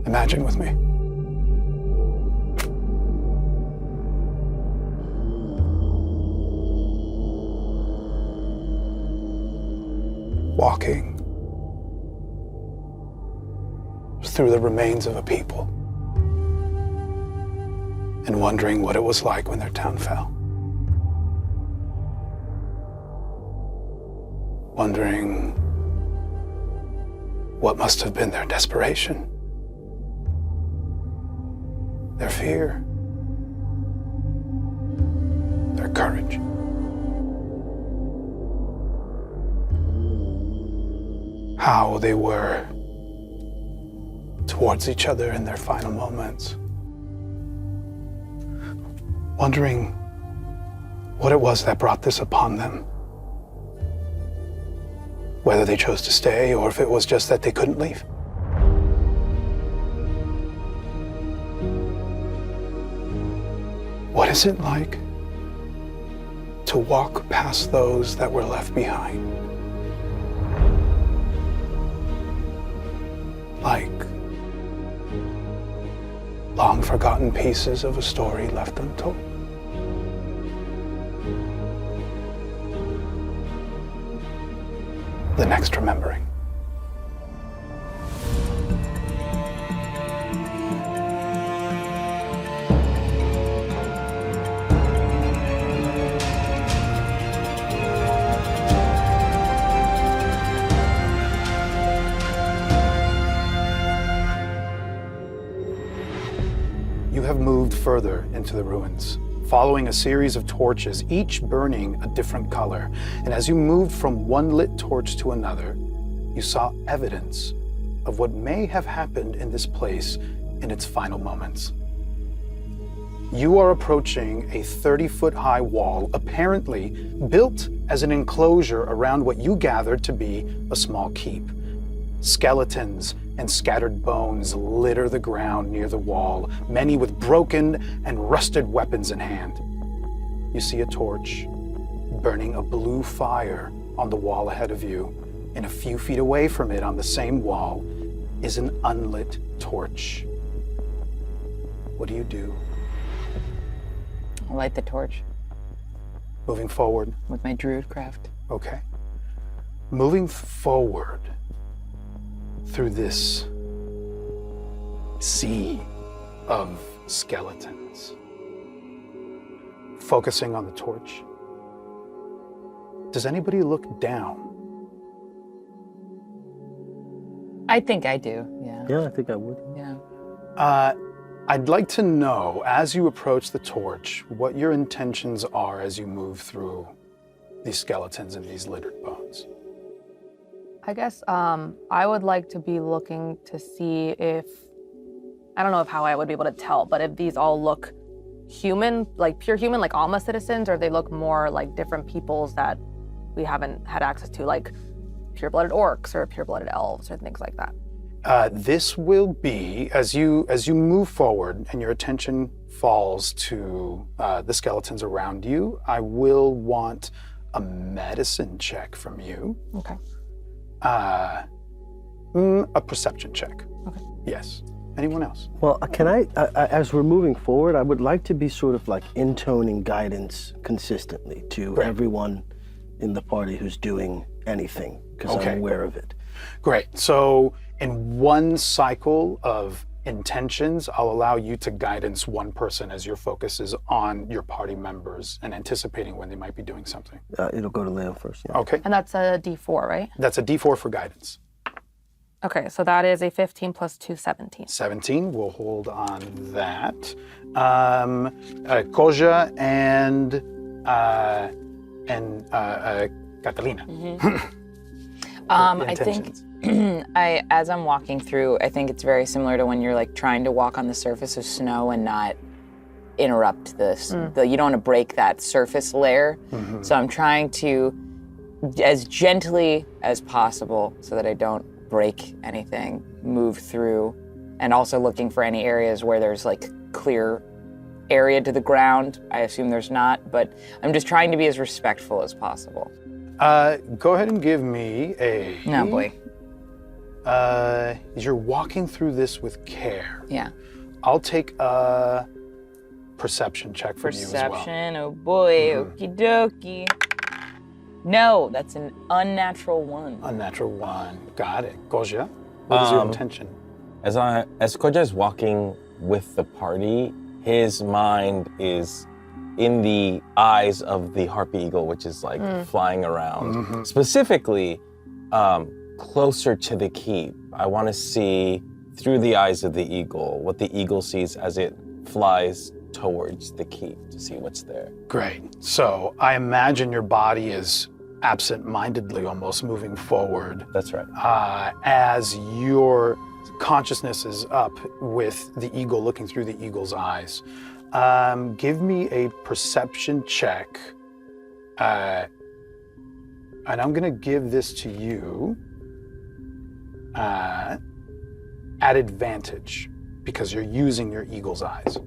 Imagine with me. Walking through the remains of a people and wondering what it was like when their town fell. Wondering what must have been their desperation, their fear, their courage. How they were towards each other in their final moments. Wondering what it was that brought this upon them. Whether they chose to stay or if it was just that they couldn't leave. What is it like to walk past those that were left behind? Like long forgotten pieces of a story left untold. The next remembering. You have moved further into the ruins, following a series of torches, each burning a different color. And as you moved from one lit torch to another, you saw evidence of what may have happened in this place in its final moments. You are approaching a 30-foot-high wall, apparently built as an enclosure around what you gathered to be a small keep. Skeletons and scattered bones litter the ground near the wall, many with broken and rusted weapons in hand. You see a torch burning a blue fire on the wall ahead of you, and a few feet away from it on the same wall is an unlit torch. What do? I'll light the torch. Moving forward. With my druid craft. Okay. Moving forward through this sea of skeletons, focusing on the torch. Does anybody look down? I think I do, yeah. Yeah, I think I would. Yeah. I'd like to know, as you approach the torch, what your intentions are as you move through these skeletons and these littered bones. I guess I would like to be looking to see if, I don't know how I would be able to tell, but if these all look human, like pure human, like Alma citizens, or if they look more like different peoples that we haven't had access to, like pure-blooded orcs or pure-blooded elves or things like that. This will be, as you move forward and your attention falls to the skeletons around you, I will want a medicine check from you. Okay. A perception check. Okay. Yes. Anyone else? Well, can I, as we're moving forward, I would like to be sort of like intoning guidance consistently to everyone in the party who's doing anything, because I'm aware of it. Great. So in one cycle of intentions, I'll allow you to guidance one person as your focus is on your party members and anticipating when they might be doing something. It'll go to Leo first. Yeah. Okay. And that's a D4, right? That's a D4 for guidance. Okay, so that is a 15 plus 2, 17. 17, we'll hold on that. Koja and Catalina. Mm-hmm. I think as I'm walking through, I think it's very similar to when you're like trying to walk on the surface of snow and not interrupt this. You don't want to break that surface layer. Mm-hmm. So I'm trying to, as gently as possible, so that I don't break anything, move through, and also looking for any areas where there's like clear area to the ground. I assume there's not, but I'm just trying to be as respectful as possible. Go ahead and give me a... Oh boy. you're walking through this with care. Yeah. I'll take a perception check from you as well. Perception, oh boy, okie dokie. No, that's an unnatural 1. Unnatural 1. Got it. Koja, what is your intention? As Koja is walking with the party, his mind is in the eyes of the harpy eagle, which is like flying around. Specifically, closer to the keep. I want to see through the eyes of the eagle what the eagle sees as it flies towards the keep to see what's there. Great. So I imagine your body is absent-mindedly almost moving forward. That's right. As your consciousness is up with the eagle looking through the eagle's eyes. Give me a perception check. And I'm going to give this to you at advantage because you're using your eagle's eyes.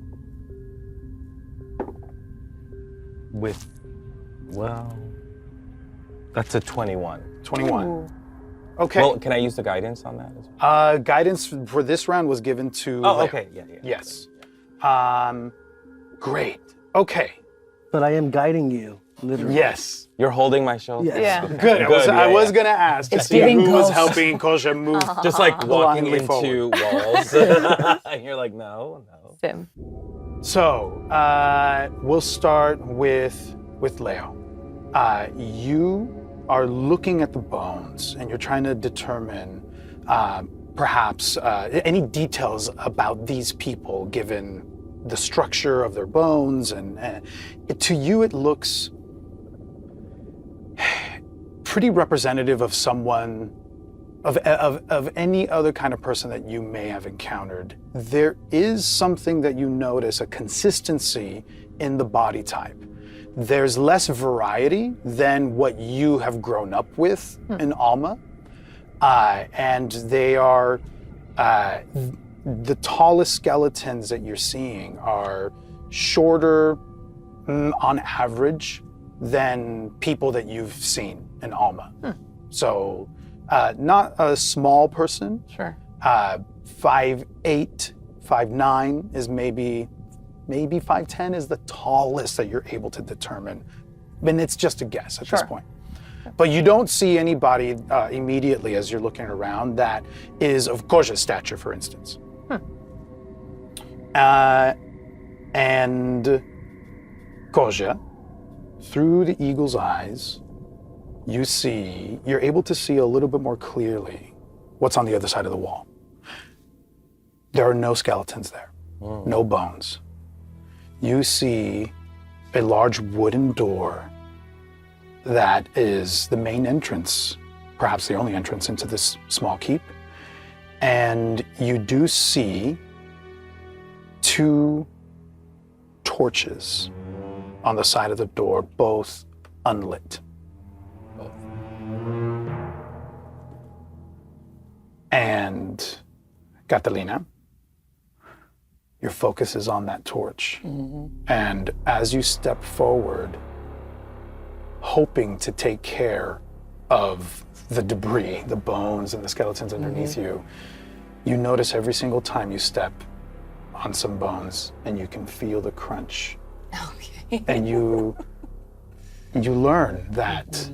That's a 21. 21. Ooh. Okay. Well, can I use the guidance on that as well? Guidance for this round was given to Oh, Leo. okay, yeah. Yes. Great. Okay. But I am guiding you, literally. Yes. You're holding my shoulder? Yes. Yeah. Good. I was going to ask to It's see giving who was ghost. helping Koja move. Just like walking blindly into walls. And you're like, no. Sim. So, we'll start with Leo. You are looking at the bones and you're trying to determine perhaps any details about these people given the structure of their bones. And to you, it looks pretty representative of someone, of any other kind of person that you may have encountered. There is something that you notice, a consistency in the body type. There's less variety than what you have grown up with in Alma. And they are, the tallest skeletons that you're seeing are shorter on average than people that you've seen in Alma. So not a small person. Sure. 5'8", 5'9" is maybe 5'10" is the tallest that you're able to determine. And it's just a guess at this point. But you don't see anybody immediately as you're looking around that is of Koja's stature, for instance. And Koja, through the eagle's eyes, you're able to see a little bit more clearly what's on the other side of the wall. There are no skeletons there, no bones. You see a large wooden door that is the main entrance, perhaps the only entrance into this small keep. And you do see 2 torches on the side of the door, both unlit. And Catalina, your focus is on that torch. And as you step forward, hoping to take care of the debris, the bones and the skeletons underneath you, you notice every single time you step on some bones and you can feel the crunch. Okay. And you learn that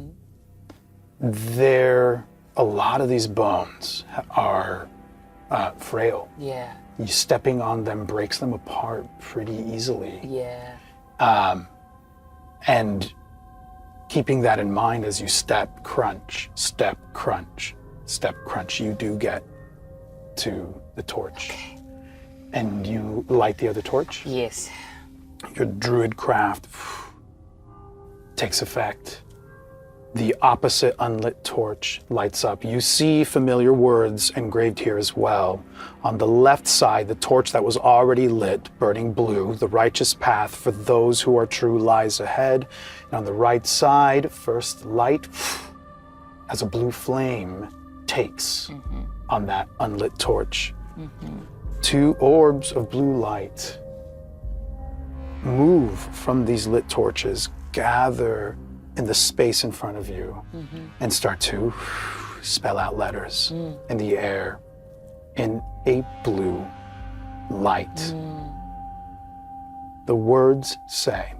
a lot of these bones are frail. Yeah. You stepping on them breaks them apart pretty easily. Yeah. And keeping that in mind as you step, crunch, step, crunch, step, crunch, you do get to the torch. Okay. And you light the other torch. Yes. Your druid craft takes effect. The opposite unlit torch lights up. You see familiar words engraved here as well. On the left side, the torch that was already lit, burning blue, the righteous path for those who are true lies ahead. And on the right side, first light, as a blue flame takes on that unlit torch. 2 orbs of blue light move from these lit torches, gather in the space in front of you, and start to spell out letters in the air in a blue light. The words say,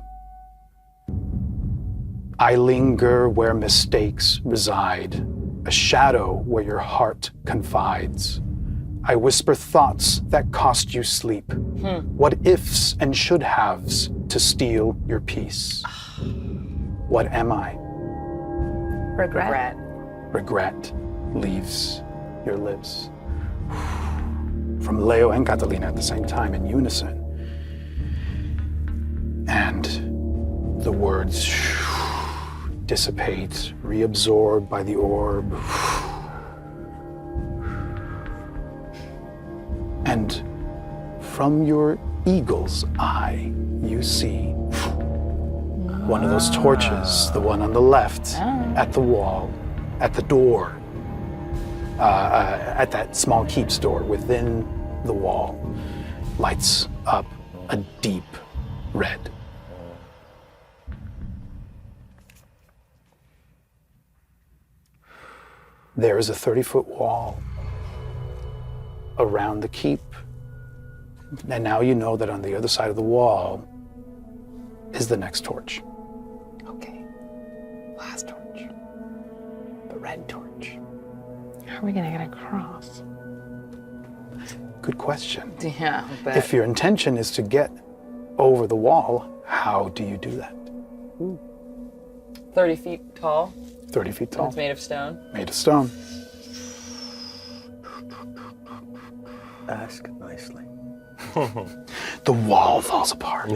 I linger where mistakes reside, a shadow where your heart confides. I whisper thoughts that cost you sleep, what ifs and should haves to steal your peace. What am I? Regret. Regret leaves your lips. From Leo and Catalina at the same time in unison. And the words dissipate, reabsorbed by the orb. And from your eagle's eye, you see one of those torches, the one on the left, at the wall, at the door, at that small keep's door within the wall, lights up a deep red. There is a 30-foot wall around the keep. And now you know that on the other side of the wall is the next torch. Okay. Last torch. The red torch. How are we gonna get across? Good question. Yeah, but If your intention is to get over the wall, how do you do that? 30 feet tall. 30 feet tall, It's made of stone. made of stone. Ask nicely. The wall falls apart.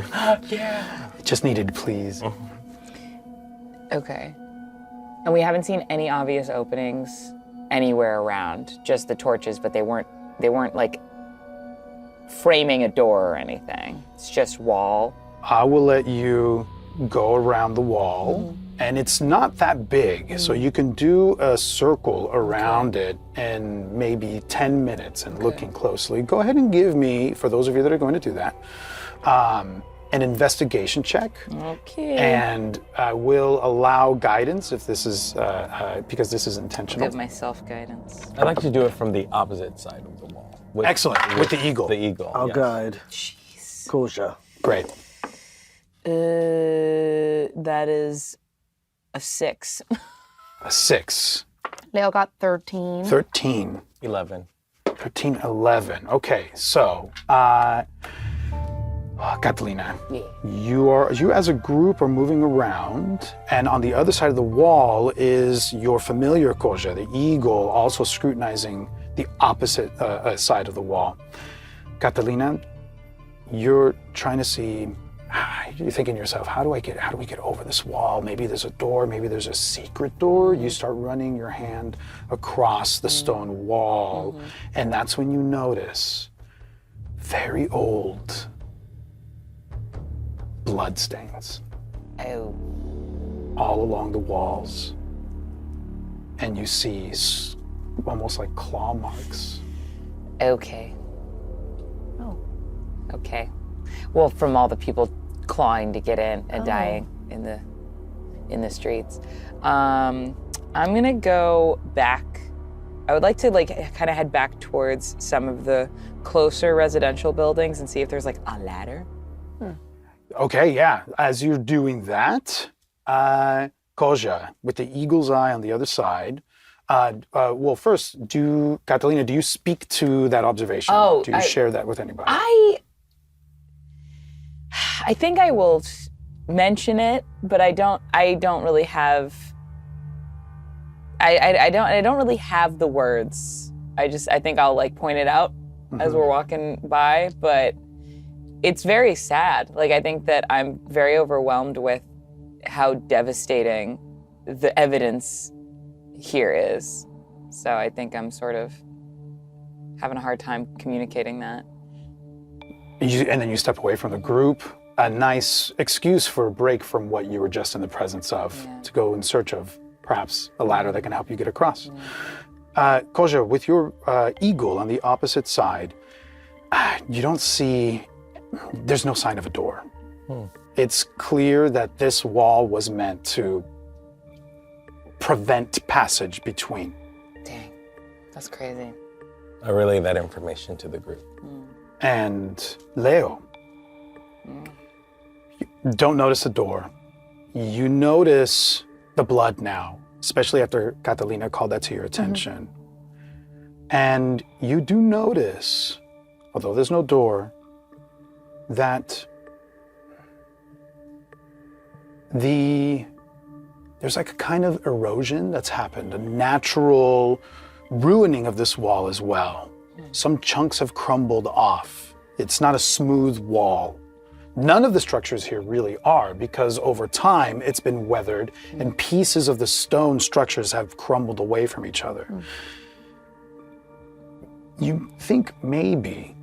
Yeah. It just needed please. Okay. And we haven't seen any obvious openings anywhere around, just the torches, but they weren't like framing a door or anything. It's just wall. I will let you go around the wall, and it's not that big, so you can do a circle around it in maybe 10 minutes and looking closely. Go ahead and give me, for those of you that are going to do that, an investigation check. Okay. And I will allow guidance if this is, because this is intentional. Give myself guidance. I'd like to do it from the opposite side of the wall. Excellent, with the eagle. The eagle. I'll yes. guide. Jeez. Koja. Great. That is a 6. A 6. Leo got 13. 13. 11. 13, 11. Okay, so, Catalina, you as a group are moving around, and on the other side of the wall is your familiar Koja, the eagle, also scrutinizing the opposite side of the wall. Catalina, you're trying to see. You're thinking to yourself, how do we get over this wall? Maybe there's a door, maybe there's a secret door. You start running your hand across the stone wall, and that's when you notice very old bloodstains Oh. all along the walls. And you see almost like claw marks. Okay. Oh. Okay. Well, from all the people clawing to get in and dying in the streets. I'm gonna go back. I would like to kind of head back towards some of the closer residential buildings and see if there's like a ladder. Okay, yeah. As you're doing that, Koja, with the eagle's eye on the other side, well, first, Catalina, do you speak to that observation? Oh, do you share that with anybody? I think I will mention it, but I don't really have. I don't really have the words. I think I'll like point it out as we're walking by, but it's very sad. Like, I think that I'm very overwhelmed with how devastating the evidence here is. So I think I'm sort of having a hard time communicating that. And then you step away from the group. A nice excuse for a break from what you were just in the presence of, to go in search of perhaps a ladder that can help you get across. Koja, with your eagle on the opposite side, you don't see, there's no sign of a door. It's clear that this wall was meant to prevent passage between. That's crazy. I relay that information to the group. And Leo, you don't notice the door. You notice the blood now, especially after Catalina called that to your attention. And you do notice, although there's no door, that there's like a kind of erosion that's happened, a natural ruining of this wall as well. Some chunks have crumbled off. It's not a smooth wall. None of the structures here really are, because over time it's been weathered and pieces of the stone structures have crumbled away from each other. You think maybe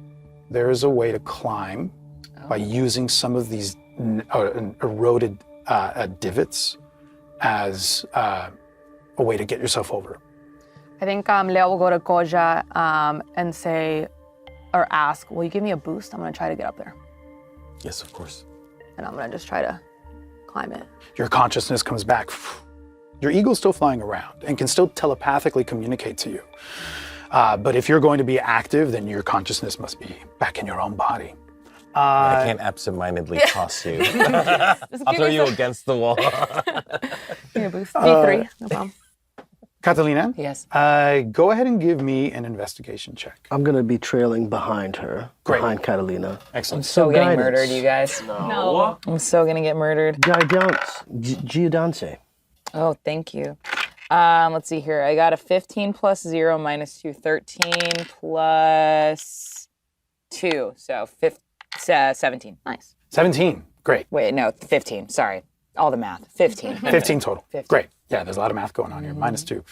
there is a way to climb by using some of these eroded divots as a way to get yourself over. I think Leo will go to Koja and say, or ask, will you give me a boost? I'm gonna try to get up there. Yes, of course. And I'm gonna just try to climb it. Your consciousness comes back. Your eagle's still flying around and can still telepathically communicate to you. But if you're going to be active, then your consciousness must be back in your own body. I can't absentmindedly toss you. I'll throw you against the wall. Give me a boost. D3, no problem. Catalina? Yes. Go ahead and give me an investigation check. I'm gonna be trailing behind her, Great. behind Catalina. I'm Excellent. so getting guidance. murdered, you guys. No. I'm so gonna get murdered. Giudance. Oh, thank you. Let's see here. I got a 15 plus 0 minus 2, 13 plus 2. So 17. Nice. 17. Great. Wait, no, 15. Sorry. All the math. 15. 15 total. 15. Great. Yeah, there's a lot of math going on here. Minus 2.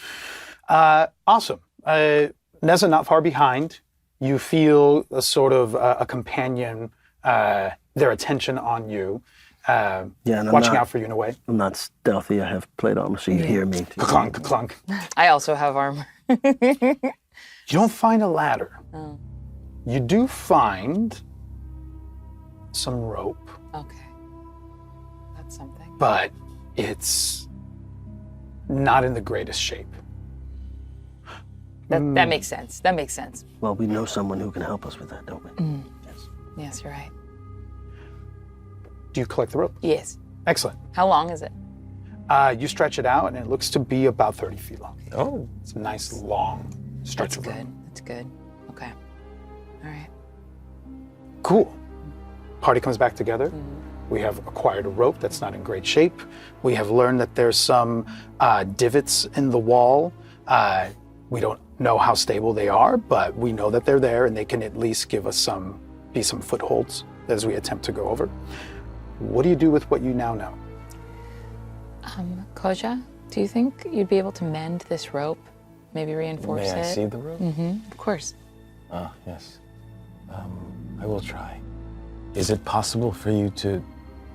Awesome. Neza not far behind. You feel a sort of a companion, their attention on you, Yeah, and watching out for you in a way. I'm not stealthy. I have plate armor, so you hear me. Clunk, clunk. I also have armor. You don't find a ladder. Oh. You do find some rope, Okay. That's something. but it's not in the greatest shape. That makes sense. That makes sense. Well, we know someone who can help us with that, don't we? Yes, you're right. Do you collect the rope? Yes. Excellent. How long is it? You stretch it out, and it looks to be about 30 feet long. Oh. It's a nice, long stretch That's of rope. good. That's good. Okay. All right. Cool. Party comes back together. We have acquired a rope that's not in great shape. We have learned that there's some divots in the wall. We don't know how stable they are, but we know that they're there, and they can at least give us some footholds as we attempt to go over. What do you do with what you now know? Koja, do you think you'd be able to mend this rope? Maybe reinforce May it? I see the rope? Of course. Ah, yes. I will try. Is it possible for you to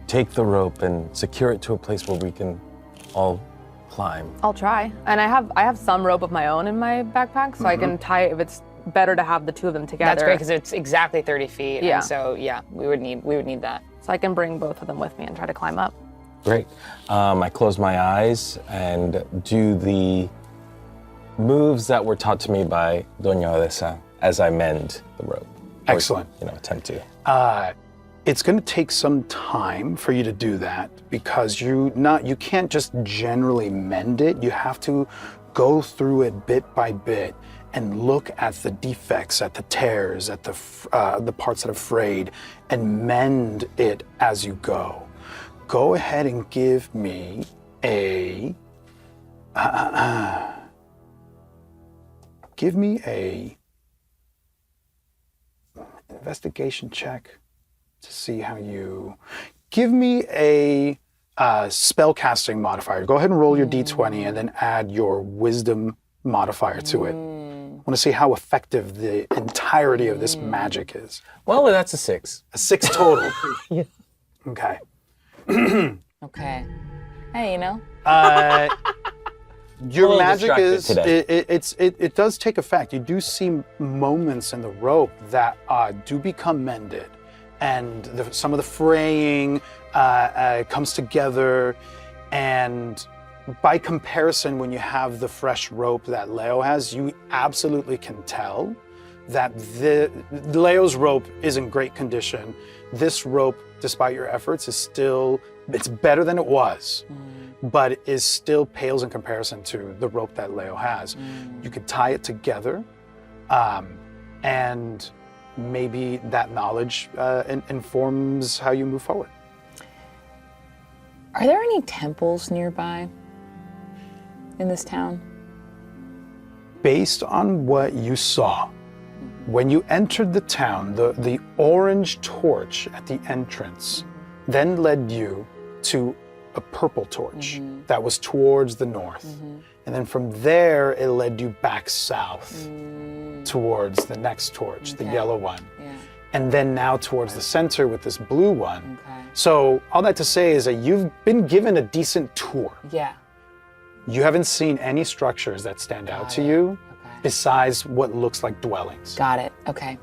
take the rope and secure it to a place where we can all climb? I'll try. And I have some rope of my own in my backpack, so I can tie it if it's better to have the two of them together. That's great because it's exactly 30 feet. Yeah. And so yeah, we would need that. So I can bring both of them with me and try to climb up. Great. I close my eyes and do the moves that were taught to me by Doña Odessa as I mend the rope. Or, Excellent. attempt to. It's going to take some time for you to do that because you can't just generally mend it. You have to go through it bit by bit and look at the defects, at the tears, at the parts that are frayed, and mend it as you go. Go ahead and give me a investigation check to see how you give me a spellcasting modifier. Go ahead and roll your d20 and then add your wisdom modifier to it. I want to see how effective the entirety of this magic is. Well, that's a 6. A 6 total. Yeah. Okay. Okay. Hey, Your little magic is distracted it does take effect. You do see moments in the rope that do become mended, and some of the fraying comes together, and by comparison, when you have the fresh rope that Leo has, you absolutely can tell that Leo's rope is in great condition. This rope, despite your efforts, is still, it's better than it was, but it is still pales in comparison to the rope that Leo has. You could tie it together, and maybe that knowledge informs how you move forward. Are there any temples nearby in this town? Based on what you saw, when you entered the town, the orange torch at the entrance then led you to a purple torch that was towards the north. And then from there, it led you back south towards the next torch, the yellow one. And then now towards the center with this blue one. So all that to say is that you've been given a decent tour. Yeah. You haven't seen any structures that stand out to you besides what looks like dwellings. Got it. Okay.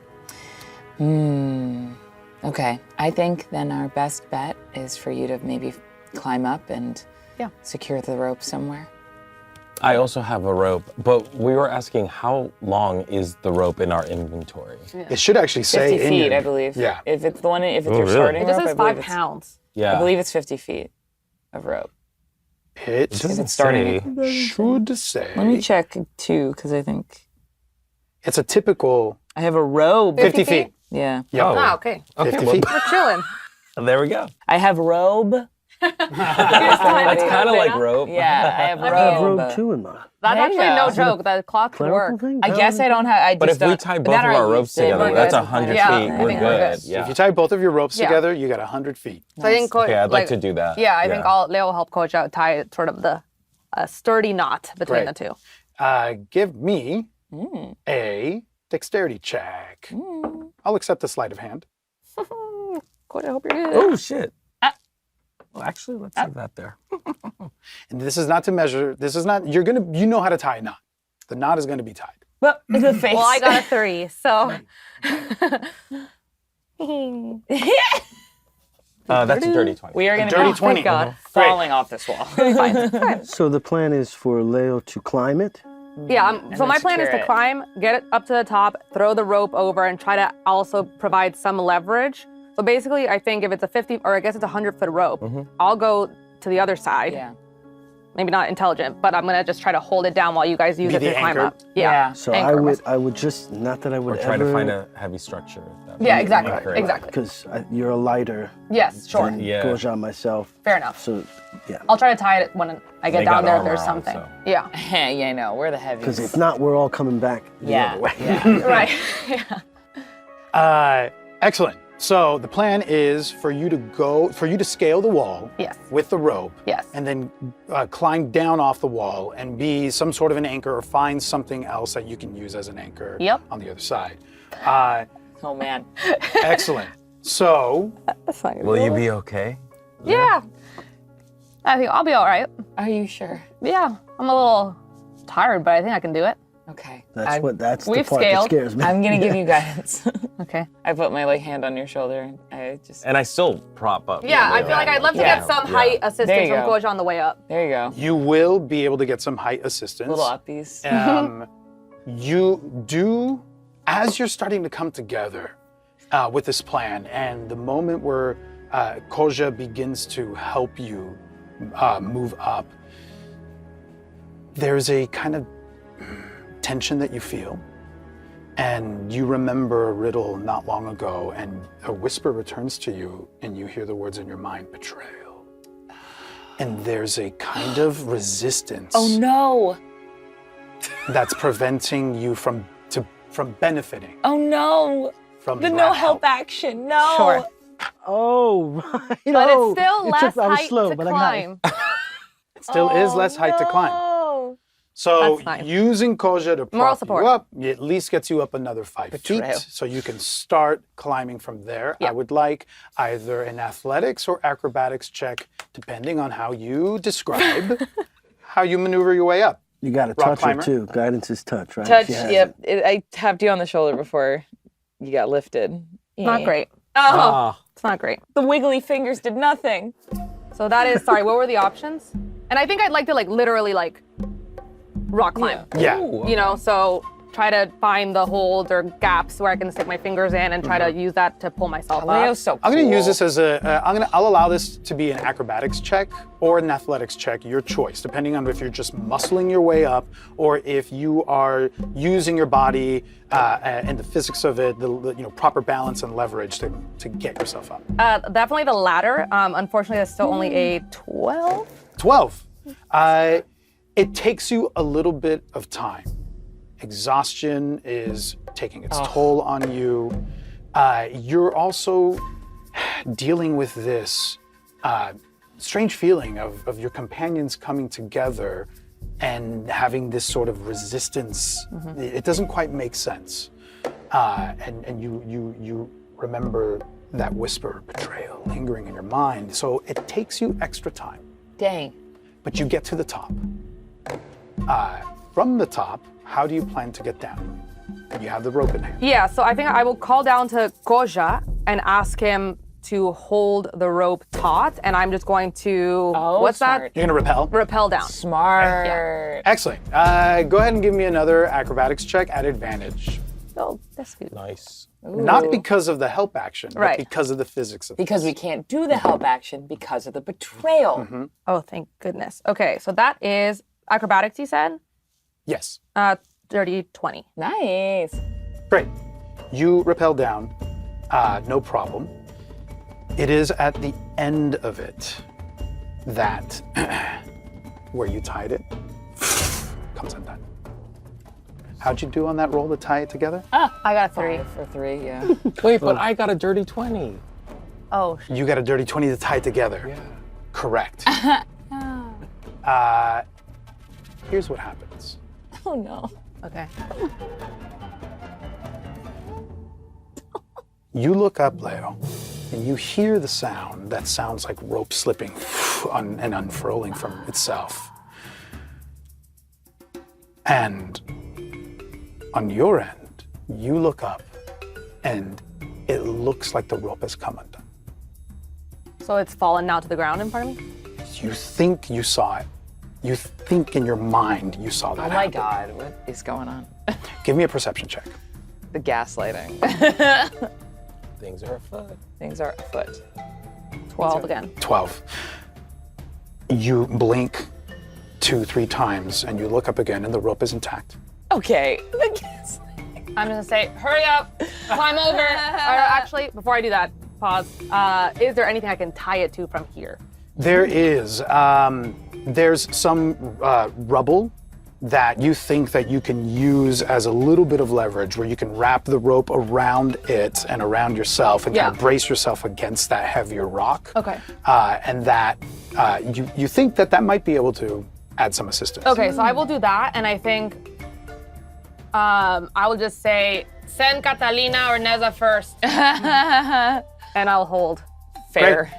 Okay. I think then our best bet is for you to maybe climb up and secure the rope somewhere. I also have a rope, but we were asking how long is the rope in our inventory? It should actually say 50 in feet, your- I believe. Yeah. If it's the one, if it's your really? starting It just rope, says I believe 5 it's, pounds. Yeah. I believe it's 50 feet of rope. It doesn't starting say. should say. Let me check too, because I think It's a typical I have a robe. 50 feet. Yeah. Yep. Oh. Ah, okay. 50 well, feet. We're chilling. There we go. I have robe. It's kind of like rope. Yeah, I have I have robe. rope too in mind. That's There you actually no go. joke. The clock could Clerical work. thing? I guess I don't have. I But just if we don't- tie but both that of I our ropes used it. together, We're that's good. 100 Yeah, feet. I We're think we're good. good. Yeah. If you tie both of your ropes Yeah. together, you got 100 feet. So I think Okay, I'd like to do that. Yeah, I think Leo will help Coach out tie sort of the sturdy knot between Great. the two. Give me a dexterity check. I'll accept a sleight of hand. Coach, I hope you're good. Oh, shit. Well, actually, let's leave that there. And this is not to measure. This is not. You know how to tie a knot. The knot is going to be tied. Well, the face. Well, I got a 3, so. That's a dirty 20. We are going to Dirty be 20. God. falling off this wall. Fine. So the plan is for Leo to climb it. Yeah, so my then plan is secure to it. climb, get it up to the top, throw the rope over, and try to also provide some leverage. So basically, I think if it's a 50, or I guess it's a 100-foot rope, I'll go to the other side. Yeah. Maybe not intelligent, but I'm gonna just try to hold it down while you guys use Be it to the climb anchor? up. Yeah. So Anchor. I would just, not that I would Or try to ever, find a heavy structure. that Yeah, would exactly. anchor it. Exactly. because you're a lighter Yes, sure. than Yeah. Goja myself. Fair enough. So yeah, I'll try to tie it when I get They down got there if armor there's on, something. so. Yeah. Yeah, I know. We're the because heavies. if not, we're all coming back the Yeah. other way. Right. Yeah. Excellent. So the plan is for you to scale the wall Yes. with the rope. Yes. And then climb down off the wall and be some sort of an anchor or find something else that you can use as an anchor Yep. on the other side. Oh, man. Excellent. So That's fine. Will you be okay? Yeah. I think I'll be all right. Are you sure? Yeah. I'm a little tired, but I think I can do it. Okay. That's the we've part scaled. that scares me. I'm going to give you guidance. Okay. I put my hand on your shoulder. I just. And I still prop up. Yeah, I feel like I'd love to Yeah. get some Yeah. height There assistance you from go. Coach on the way up. There you go. you will be able to get some height assistance. Little uppies. You do, as you're starting to come together with this plan, and the moment where Koja begins to help you move up, there's a kind of tension that you feel, and you remember a riddle not long ago, and a whisper returns to you, and you hear the words in your mind, betrayal. And there's a kind of resistance Oh, no. that's preventing you from benefiting Oh, no. from The that no help action. No. Sure. Oh, right. But oh, it's still it less took- I was height slow, to but I got it. climb. It still is less height to climb. No. So That's nice. using Koja to Moral prop support. you up, it at least gets you up another 5 Betrayal. feet, so you can start climbing from there. Yeah. I would like either an athletics or acrobatics check, depending on how you describe how you maneuver your way up. You got to Rock touch climber. her too. Guidance is touch, right? Touch, She has yep. it. I tapped you on the shoulder before you got lifted. Not great. Ah, It's not great. The wiggly fingers did nothing. So that is, sorry, what were the options? And I think I'd like to like literally like rock climb. Yeah. Ooh, You know, so try to find the holes or gaps where I can stick my fingers in and try to use that to pull myself up. Leo's so cool. I'm going to use this as I'll allow this to be an acrobatics check or an athletics check, your choice, depending on if you're just muscling your way up or if you are using your body and the physics of it, the proper balance and leverage to get yourself up. Definitely the latter. Unfortunately, that's still only a 12. 12. It takes you a little bit of time. Exhaustion is taking its toll on you. You're also dealing with this strange feeling of your companions coming together and having this sort of resistance. It doesn't quite make sense. And you remember that whisper of betrayal lingering in your mind. So it takes you extra time. Dang. But you get to the top. From the top, how do you plan to get down? You have the rope in hand. Yeah, so I think I will call down to Koja and ask him to hold the rope taut, and I'm just going to, what's smart. You're gonna repel? Repel down. Smart. Excellent. Go ahead and give me another acrobatics check at advantage. Oh, that's good. nice. Not because of the help action, Right. but because of the physics of Because we can't do the help action because of the betrayal. Oh, thank goodness. Okay, so that is acrobatics, you said? Yes. Dirty 20. Nice. Great. You rappel down, no problem. It is at the end of it that where you tied it comes undone. How'd you do on that roll to tie it together? I got a 3. 5 for 3, yeah. Wait, but I got a dirty 20. Oh, You got a dirty 20 to tie it together. Yeah. Correct. Here's what happens. Oh no. okay. You look up, Leo, and you hear the sound that sounds like rope slipping and unfurling from itself. And on your end, you look up, and it looks like the rope has come undone. So it's fallen now to the ground in front of me? You think you saw it. You think in your mind you saw that Oh my happen. God, what is going on? Give me a perception check. The gaslighting. Things are afoot. Things are afoot. 12 again. 12. You blink 2-3 times, and you look up again, and the rope is intact. Okay. The gaslighting. I'm just gonna say, hurry up, climb over. Actually, before I do that, pause. Is there anything I can tie it to from here? There is. There's some rubble that you think that you can use as a little bit of leverage, where you can wrap the rope around it and around yourself and kind of brace yourself against that heavier rock. Okay. And that you think that might be able to add some assistance. Okay, so I will do that, and I think I will just say, send Catalina or Neza first. And I'll hold. Fair.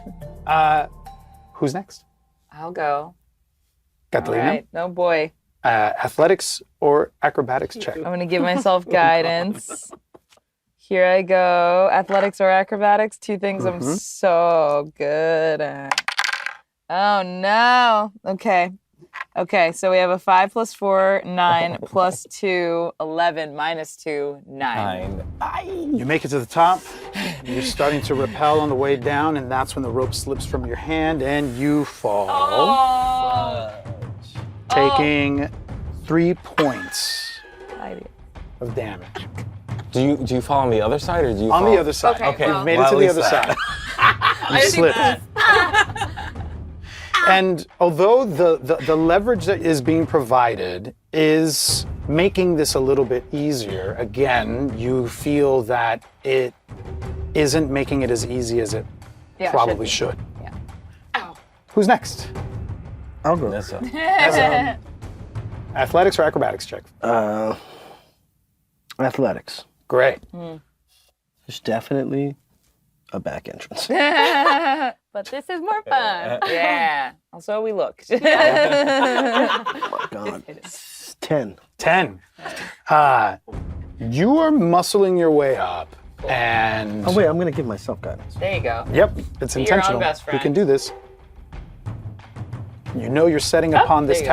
Who's next? I'll go. Catalina? All right. Oh boy. Athletics or acrobatics check? I'm gonna give myself guidance. Here I go. Athletics or acrobatics, 2 things I'm so good at. Oh no. Okay. Okay, so we have a 5 + 4, 9 + 2, 11 - 2, 9. You make it to the top. You're starting to rappel on the way down, and that's when the rope slips from your hand and you fall. Taking 3 points of damage. Do you fall on the other side, or do you On fall the other side. Okay, You've made well, it to at the least other that. side. You slipped. And although the leverage that is being provided is making this a little bit easier, again, you feel that it isn't making it as easy as it probably should. Yeah. Ow. Who's next? I'll go. Neza. Athletics or acrobatics check? Athletics. Great. There's definitely a back entrance. But this is more fun. Yeah. Also, we looked. Oh my God. 10. 10. You are muscling your way up, and Oh wait, I'm gonna give myself guidance. There you go. yep, it's Be your own intentional. best You friend. can do this. You know you're setting upon this there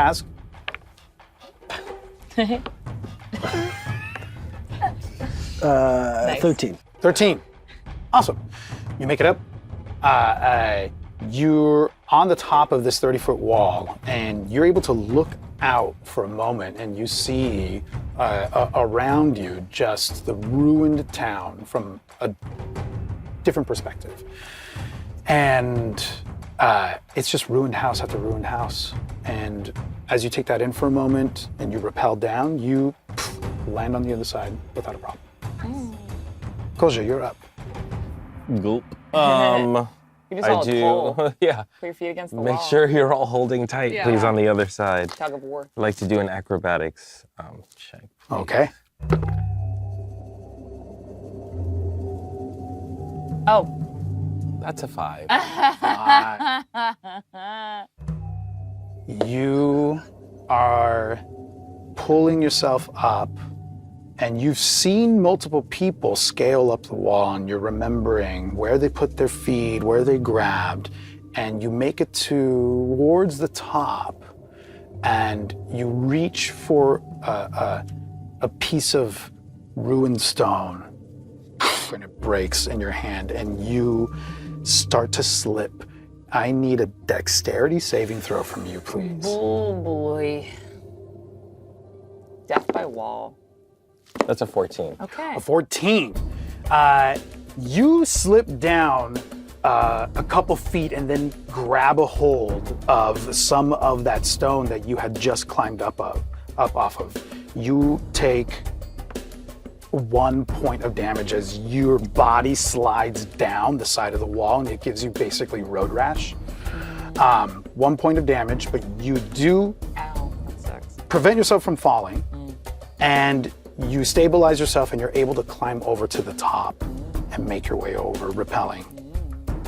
you go. task. 13. 13. Awesome. You make it up. You're on the top of this 30-foot wall, and you're able to look out for a moment, and you see around you just the ruined town from a different perspective. And it's just ruined house after ruined house. And as you take that in for a moment and you rappel down, you land on the other side without a problem. Koja, you're up. Gulp. You just I hold do. pull. Yeah. Put your feet against the Make wall. sure you're all holding tight, Yeah. please, on the other side. Tug of war. I'd like to do an acrobatics check. Okay. Oh. That's a 5. You are pulling yourself up, and you've seen multiple people scale up the wall, and you're remembering where they put their feet, where they grabbed, and you make it towards the top, and you reach for a piece of ruined stone, and it breaks in your hand, and you start to slip. I need a dexterity saving throw from you, please. Oh boy. Death by wall. That's a 14. Okay. A 14. You slip down a couple feet and then grab a hold of some of that stone that you had just climbed up off of. You take 1 point of damage as your body slides down the side of the wall, and it gives you basically road rash. 1 point of damage, but you do Ow, that sucks. prevent yourself from falling, and you stabilize yourself, and you're able to climb over to the top and make your way over, rappelling,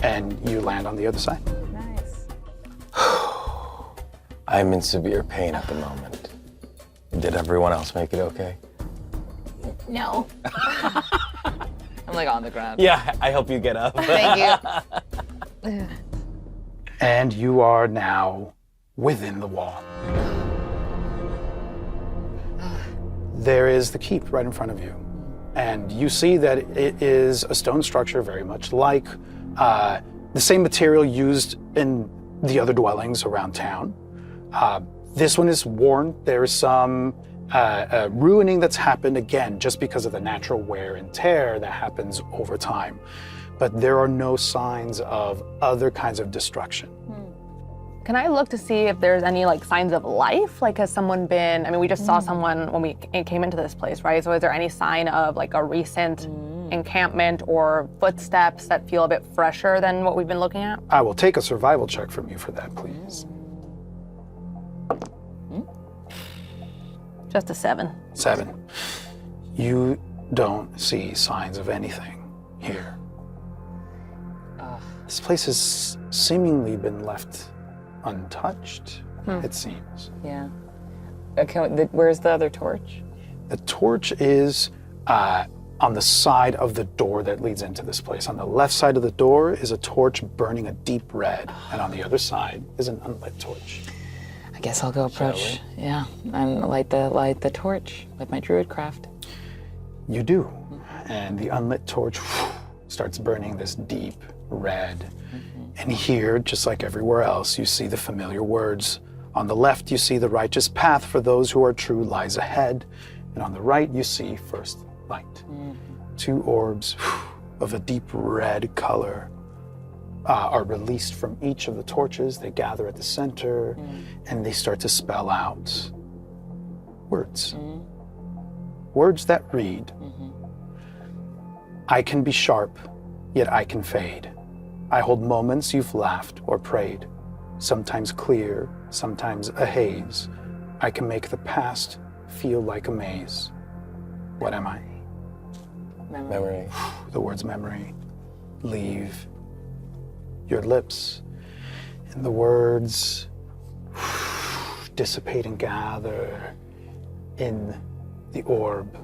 and you land on the other side. Nice. I'm in severe pain at the moment. Did everyone else make it okay? No. I'm like on the ground. Yeah, I hope you get up. Thank you. And you are now within the wall. There is the keep right in front of you. And you see that it is a stone structure very much like the same material used in the other dwellings around town. This one is worn. There is some ruining that's happened, again, just because of the natural wear and tear that happens over time. But there are no signs of other kinds of destruction. Can I look to see if there's any like signs of life? Like has someone been, I mean, we just saw someone when we came into this place, right? So is there any sign of like a recent encampment or footsteps that feel a bit fresher than what we've been looking at? I will take a survival check from you for that, please. Just a 7. 7. You don't see signs of anything here. This place has seemingly been left untouched, it seems. Yeah. Okay, where's the other torch? The torch is on the side of the door that leads into this place. On the left side of the door is a torch burning a deep red, and on the other side is an unlit torch. I guess I'll go approach. Yeah, and light the torch with my druid craft. You do, and the unlit torch starts burning this deep red. And here, just like everywhere else, you see the familiar words. On the left, you see the righteous path for those who are true lies ahead. And on the right, you see first light. 2 orbs of a deep red color are released from each of the torches. They gather at the center, and they start to spell out words. Words that read, I can be sharp, yet I can fade. I hold moments you've laughed or prayed, sometimes clear, sometimes a haze. I can make the past feel like a maze. What am I? Memory. The words memory leave your lips, and the words dissipate and gather in the orb.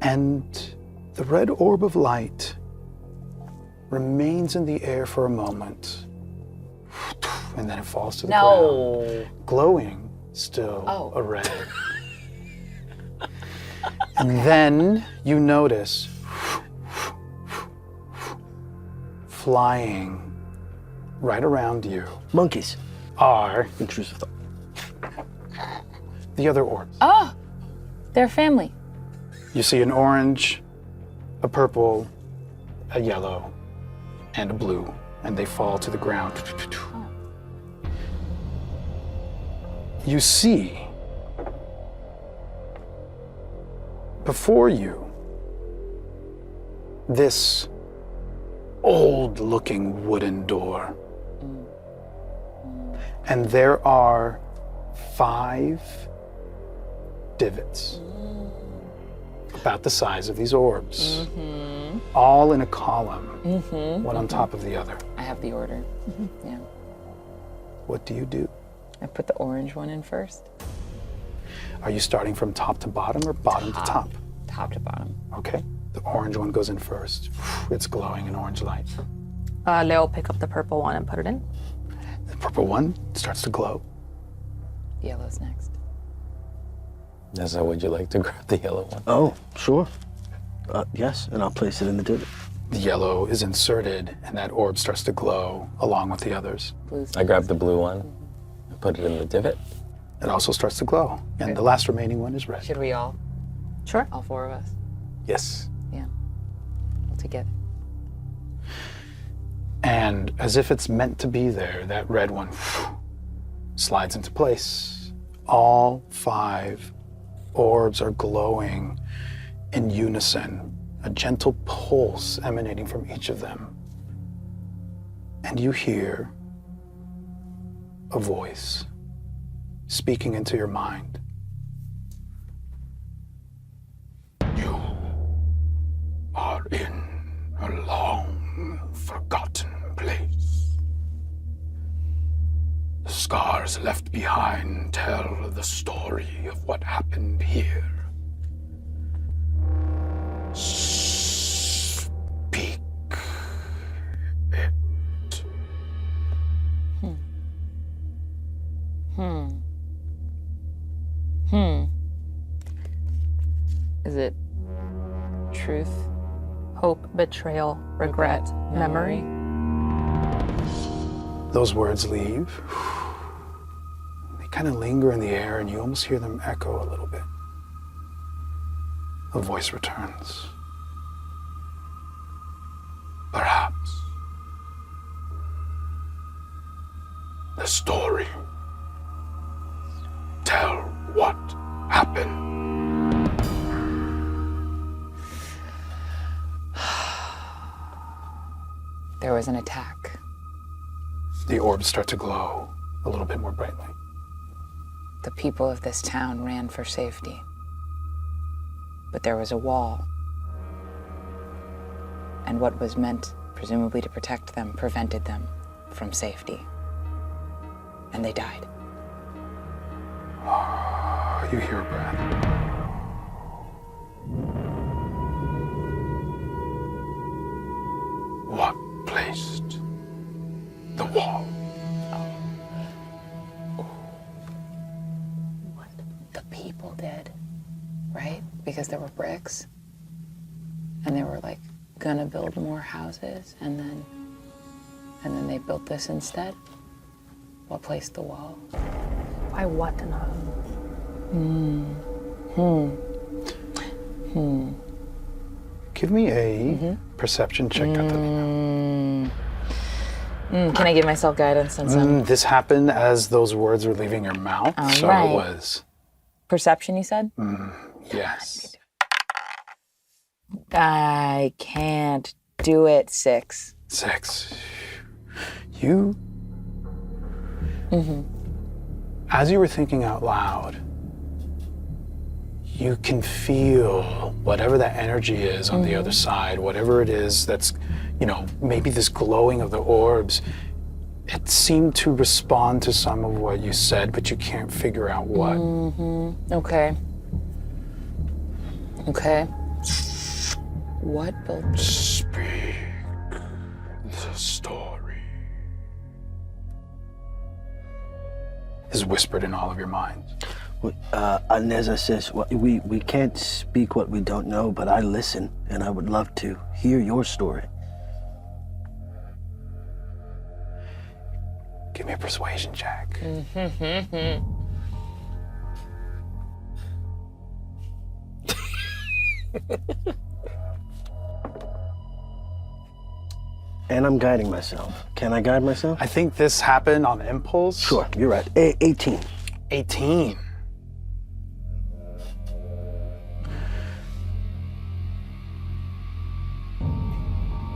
And the red orb of light remains in the air for a moment, and then it falls to the ground. No. Glowing still Oh. a red. And then you notice flying right around you Monkeys. are Intrusive thought. the other orbs. Oh, their family. You see an orange, a purple, a yellow, and a blue, and they fall to the ground. You see before you this old-looking wooden door. And there are 5 divots about the size of these orbs, all in a column, one on top of the other. I have the order. Yeah. What do you do? I put the orange one in first. Are you starting from top to bottom or bottom to top? Top to bottom. Okay, the orange one goes in first. It's glowing in orange light. Leo, pick up the purple one and put it in. The purple one starts to glow. Yellow's next. Neza, would you like to grab the yellow one? Oh, sure. Yes, and I'll place it in the divot. The yellow is inserted, and that orb starts to glow along with the others. Blue's I grabbed the blue one and put it in the divot. It also starts to glow, and the last remaining one is red. Should we all? Sure. All 4 of us? Yes. Yeah. All together. And as if it's meant to be there, that red one slides into place. All 5 orbs are glowing in unison, a gentle pulse emanating from each of them. And you hear a voice speaking into your mind. You are in a long forgotten place. The scars left behind tell the story of what happened here. Speak it. Is it truth? Hope, betrayal, regret, memory. Those words leave. They kind of linger in the air, and you almost hear them echo a little bit. A voice returns. Perhaps the story. Tell what happened. There was an attack. The orbs start to glow a little bit more brightly. The people of this town ran for safety. But there was a wall. And what was meant, presumably to protect them, prevented them from safety. And they died. You hear a breath. What placed the wall? What the people did, right? Because there were bricks. And they were like gonna build more houses, and then they built this instead. What placed the wall? Why what and Give me a perception check, Catalina. Can I give myself guidance on some This happened as those words were leaving your mouth, so right. it was perception, you said? yes. I can't do it. 6. 6. You. As you were thinking out loud, you can feel whatever that energy is on the other side, whatever it is that's, maybe this glowing of the orbs. It seemed to respond to some of what you said, but you can't figure out what. Okay. What built this? Speak the story. is whispered in all of your minds. Neza says, well, we can't speak what we don't know, but I listen, and I would love to hear your story. Give me a persuasion check. And I'm guiding myself. Can I guide myself? I think this happened on impulse. Sure, you're right. 18. 18.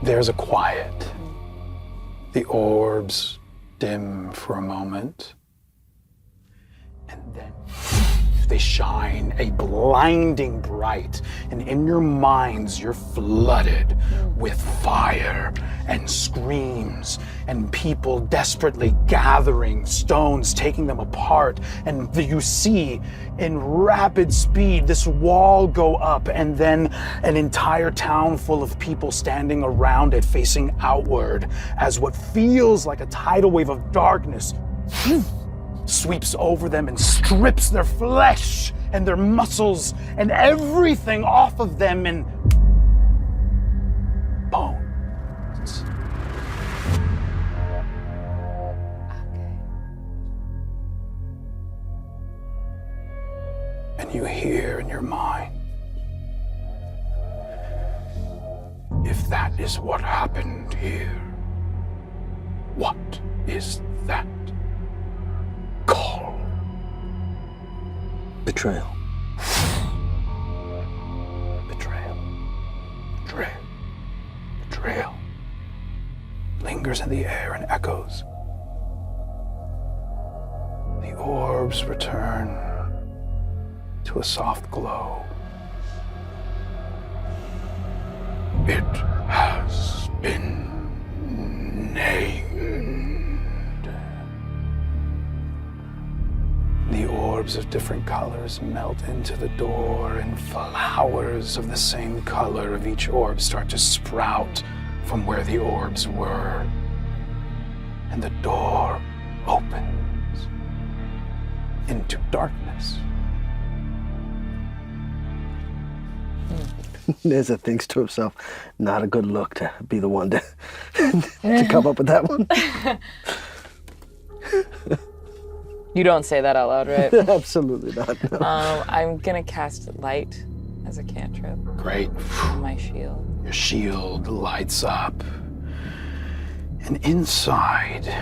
There's a quiet. The orbs dim for a moment. And then they shine a blinding bright. And in your minds, you're flooded with fire and screams and people desperately gathering stones, taking them apart. And you see in rapid speed this wall go up, and then an entire town full of people standing around it, facing outward, as what feels like a tidal wave of darkness sweeps over them and strips their flesh and their muscles and everything off of them, and bones. And you hear in your mind, if that is what happened here, what is that called? Betrayal. Betrayal. Betrayal. Betrayal. Lingers in the air and echoes. The orbs return to a soft glow. It has been named. The orbs of different colors melt into the door, and flowers of the same color of each orb start to sprout from where the orbs were. And the door opens into darkness. Neza thinks to himself, not a good look to be the one to, to come up with that one. You don't say that out loud, right? Absolutely not. No. I'm gonna cast light as a cantrip. Great. On my shield. Your shield lights up. And inside,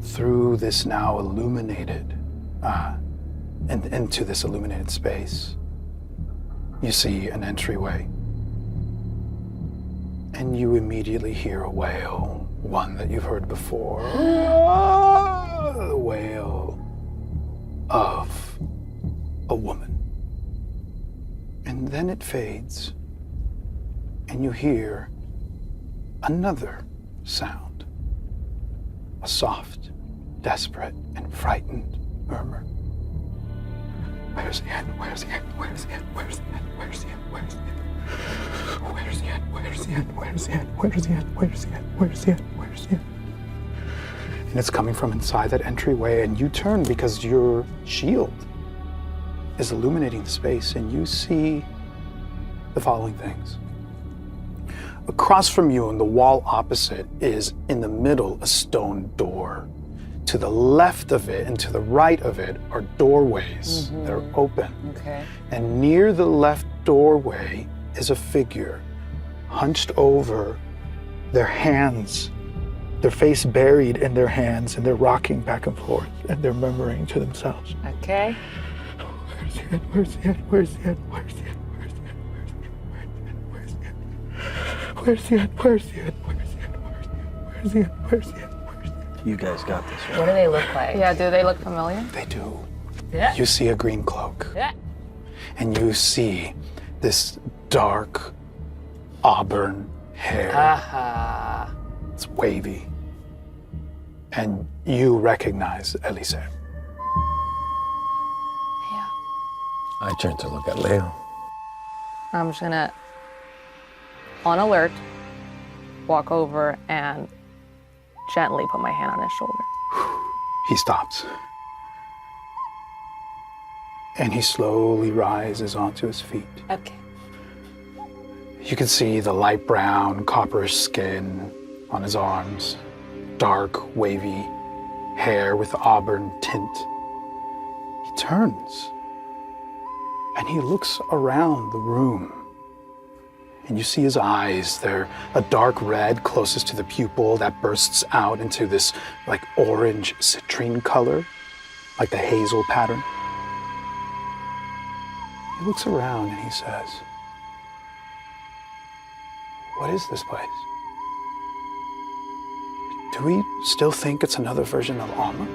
through this now illuminated, and into this illuminated space, you see an entryway. And you immediately hear a wail, one that you've heard before. The wail of a woman. And then it fades, and you hear another sound. A soft, desperate, and frightened murmur. Where's the end? Where's the end? Where's the end? Where's the end? Where's the end? Where's the end? Where's the end? Where's the end? Where's the end? Where's the end? Where's the end? Where's the end? Where's the end? And it's coming from inside that entryway, and you turn because your shield is illuminating the space, and you see the following things. Across from you on the wall opposite is, in the middle, a stone door. To the left of it and to the right of it are doorways that are open. Okay. And near the left doorway is a figure, hunched over, their hands, their face buried in their hands, and they're rocking back and forth, and they're murmuring to themselves. Okay. Where's the end? Where's the end? Where's the end? Where's the end? Where's the end? Where's the end? Where's the end? Where's the end? Where's the end? Where's the end? Where's the end? You guys got this, right? What do they look like? Yeah, do they look familiar? They do. Yeah. You see a green cloak. Yeah. And you see this dark auburn hair. Aha. It's wavy. And you recognize Elise. Yeah. I turn to look at Leo. I'm just gonna, on alert, walk over and gently put my hand on his shoulder. He stops. And he slowly rises onto his feet. Okay. You can see the light brown, copperish skin on his arms, dark, wavy hair with auburn tint. He turns and he looks around the room. And you see his eyes. They're a dark red closest to the pupil that bursts out into this like orange citrine color, like the hazel pattern. He looks around and he says, "What is this place? Do we still think it's another version of Alma?"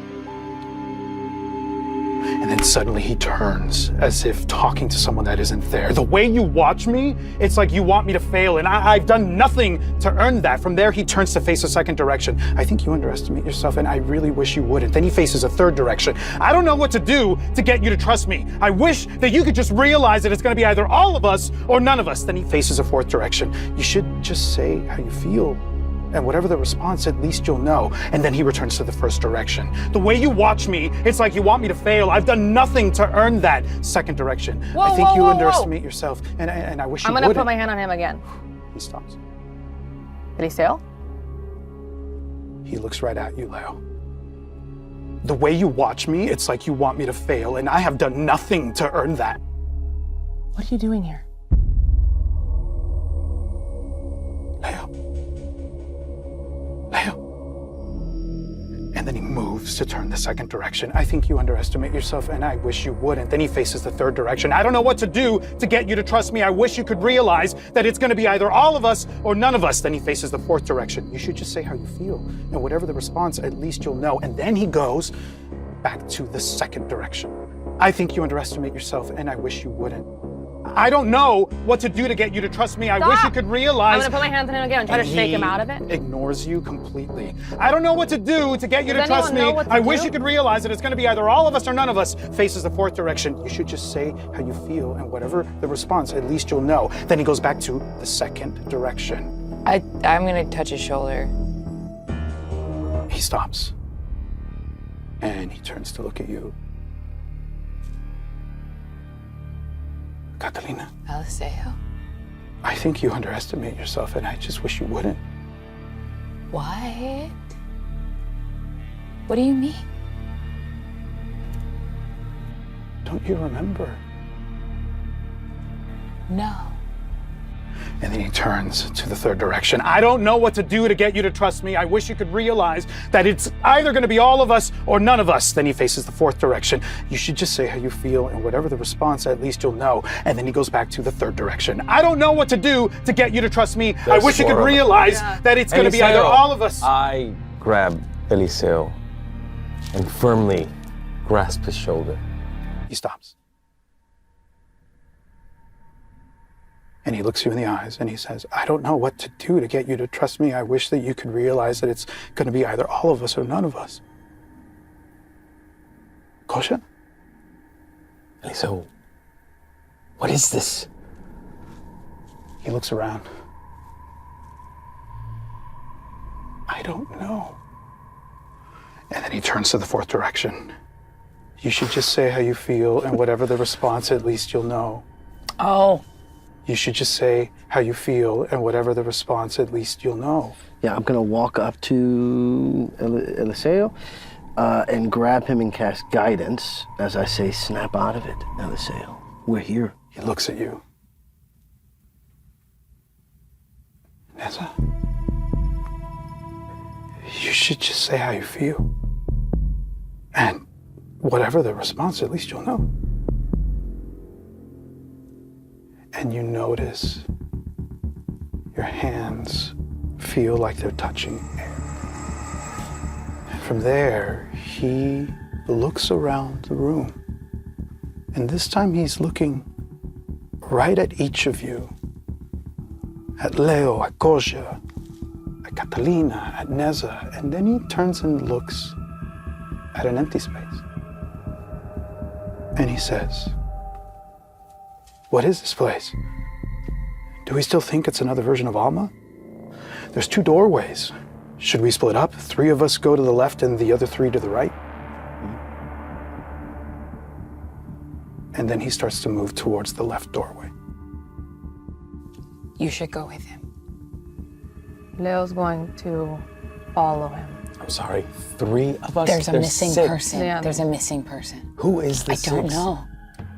And then suddenly he turns as if talking to someone that isn't there. "The way you watch me, it's like you want me to fail, and I've done nothing to earn that." From there, he turns to face a second direction. "I think you underestimate yourself, and I really wish you wouldn't." Then he faces a third direction. "I don't know what to do to get you to trust me. I wish that you could just realize that it's gonna be either all of us or none of us." Then he faces a fourth direction. "You should just say how you feel. And whatever the response, at least you'll know." And then he returns to the first direction. "The way you watch me, it's like you want me to fail. I've done nothing to earn that." Second direction. Whoa, "I think whoa, you whoa, underestimate yourself, and I wish you I'm wouldn't." gonna put my hand on him again. He stops. Eliseo? He looks right at you, Leo. "The way you watch me, it's like you want me to fail, and I have done nothing to earn that." What are you doing here? Leo. Leo. And then he moves to turn the second direction. "I think you underestimate yourself, and I wish you wouldn't." Then he faces the third direction. "I don't know what to do to get you to trust me. I wish you could realize that it's gonna be either all of us or none of us." Then he faces the fourth direction. "You should just say how you feel, and whatever the response, at least you'll know." And then he goes back to the second direction. "I think you underestimate yourself, and I wish you wouldn't. I don't know what to do to get you to trust me. I wish you could realize." I'm gonna put my hands on him again and try to shake him out of it. Ignores you completely. "I don't know what to do to get you to Does trust me. anyone know what to I wish do? you could realize that it's gonna be either all of us or none of us." Faces the fourth direction. "You should just say how you feel, and whatever the response, at least you'll know." Then he goes back to the second direction. I'm gonna touch his shoulder. He stops. And he turns to look at you. "Catalina, Eliseo? I think you underestimate yourself, and I just wish you wouldn't." What? What do you mean? "Don't you remember?" No. And then he turns to the third direction. "I don't know what to do to get you to trust me. I wish you could realize that it's either gonna be all of us or none of us." Then he faces the fourth direction. "You should just say how you feel, and whatever the response, at least you'll know." And then he goes back to the third direction. "I don't know what to do to get you to trust me. I wish you could realize that it's gonna be either all of us." I grab Eliseo and firmly grasp his shoulder. He stops. And he looks you in the eyes and he says, "I don't know what to do to get you to trust me. I wish that you could realize that it's going to be either all of us or none of us." Kosha? Eliseo, what is this? He looks around. "I don't know." And then he turns to the fourth direction. "You should just say how you feel, and whatever the response, at least you'll know." Oh. "You should just say how you feel, and whatever the response, at least you'll know." Yeah, I'm gonna walk up to Eliseo and grab him and cast guidance as I say, "Snap out of it, Eliseo. We're here." He looks at you. "Neza, you should just say how you feel. And whatever the response, at least you'll know." And you notice your hands feel like they're touching air. And from there, he looks around the room. And this time he's looking right at each of you. At Leo, at Kosha, at Catalina, at Neza. And then he turns and looks at an empty space. And he says, "What is this place? Do we still think it's another version of Alma? There's 2 doorways. Should we split up? 3 of us go to the left and the other 3 to the right?" and then he starts to move towards the left doorway. You should go with him. Leo's going to follow him. I'm sorry, 3 of us? There's a missing 6. person. Yeah. There's a missing person. Who is the I don't 6th? know.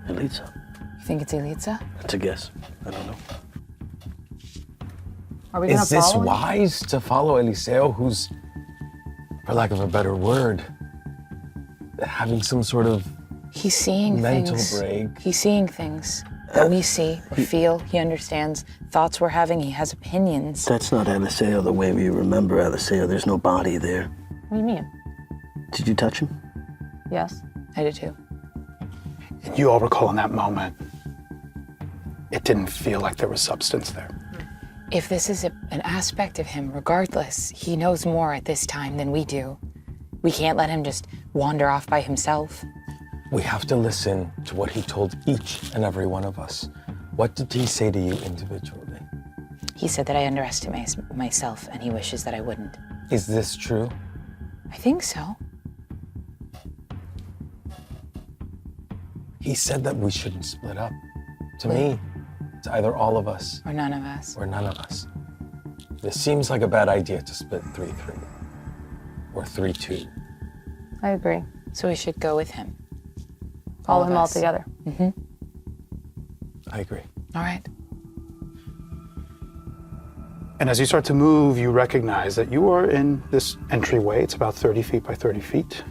Elitza. You think it's Elitza? That's a guess. I don't know. Are we gonna Is this follow him? wise to follow Eliseo, who's, for lack of a better word, having some sort of He's seeing mental things. break? He's seeing things that we see, we feel. He understands thoughts we're having. He has opinions. That's not Eliseo the way we remember Eliseo. There's no body there. What do you mean? Did you touch him? Yes. I did too. And you all recall in that moment, it didn't feel like there was substance there. If this is an aspect of him, regardless, he knows more at this time than we do. We can't let him just wander off by himself. We have to listen to what he told each and every one of us. What did he say to you individually? He said that I underestimate myself, and he wishes that I wouldn't. Is this true? I think so. He said that we shouldn't split up. To me, it's either all of us Or none of us. or none of us. This seems like a bad idea to split 3-3 or 3-2. I agree. So we should go with him. Follow of him all us. together. I agree. All right. And as you start to move, you recognize that you are in this entryway. It's about 30 feet by 30 feet.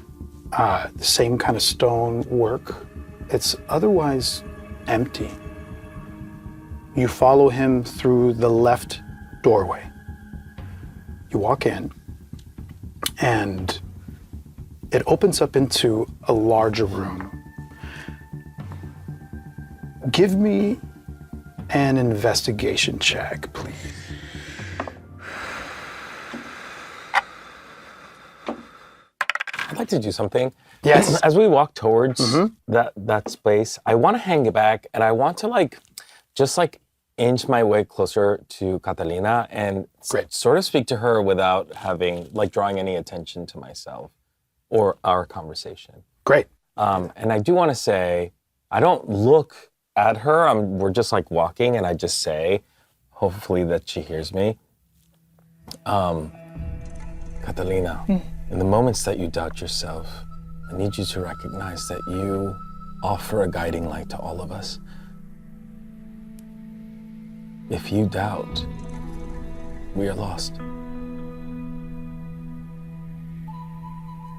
The same kind of stone work. It's otherwise empty. You follow him through the left doorway. You walk in, and it opens up into a larger room. Give me an investigation check, please. I'd like to do something. Yes. As we walk towards that space, I want to hang back and I want to just inch my way closer to Catalina and sort of speak to her without having, drawing any attention to myself or our conversation. Great. And I do want to say, I don't look at her. We're just walking and I just say, hopefully that she hears me. Catalina, in the moments that you doubt yourself, I need you to recognize that you offer a guiding light to all of us. If you doubt, we are lost.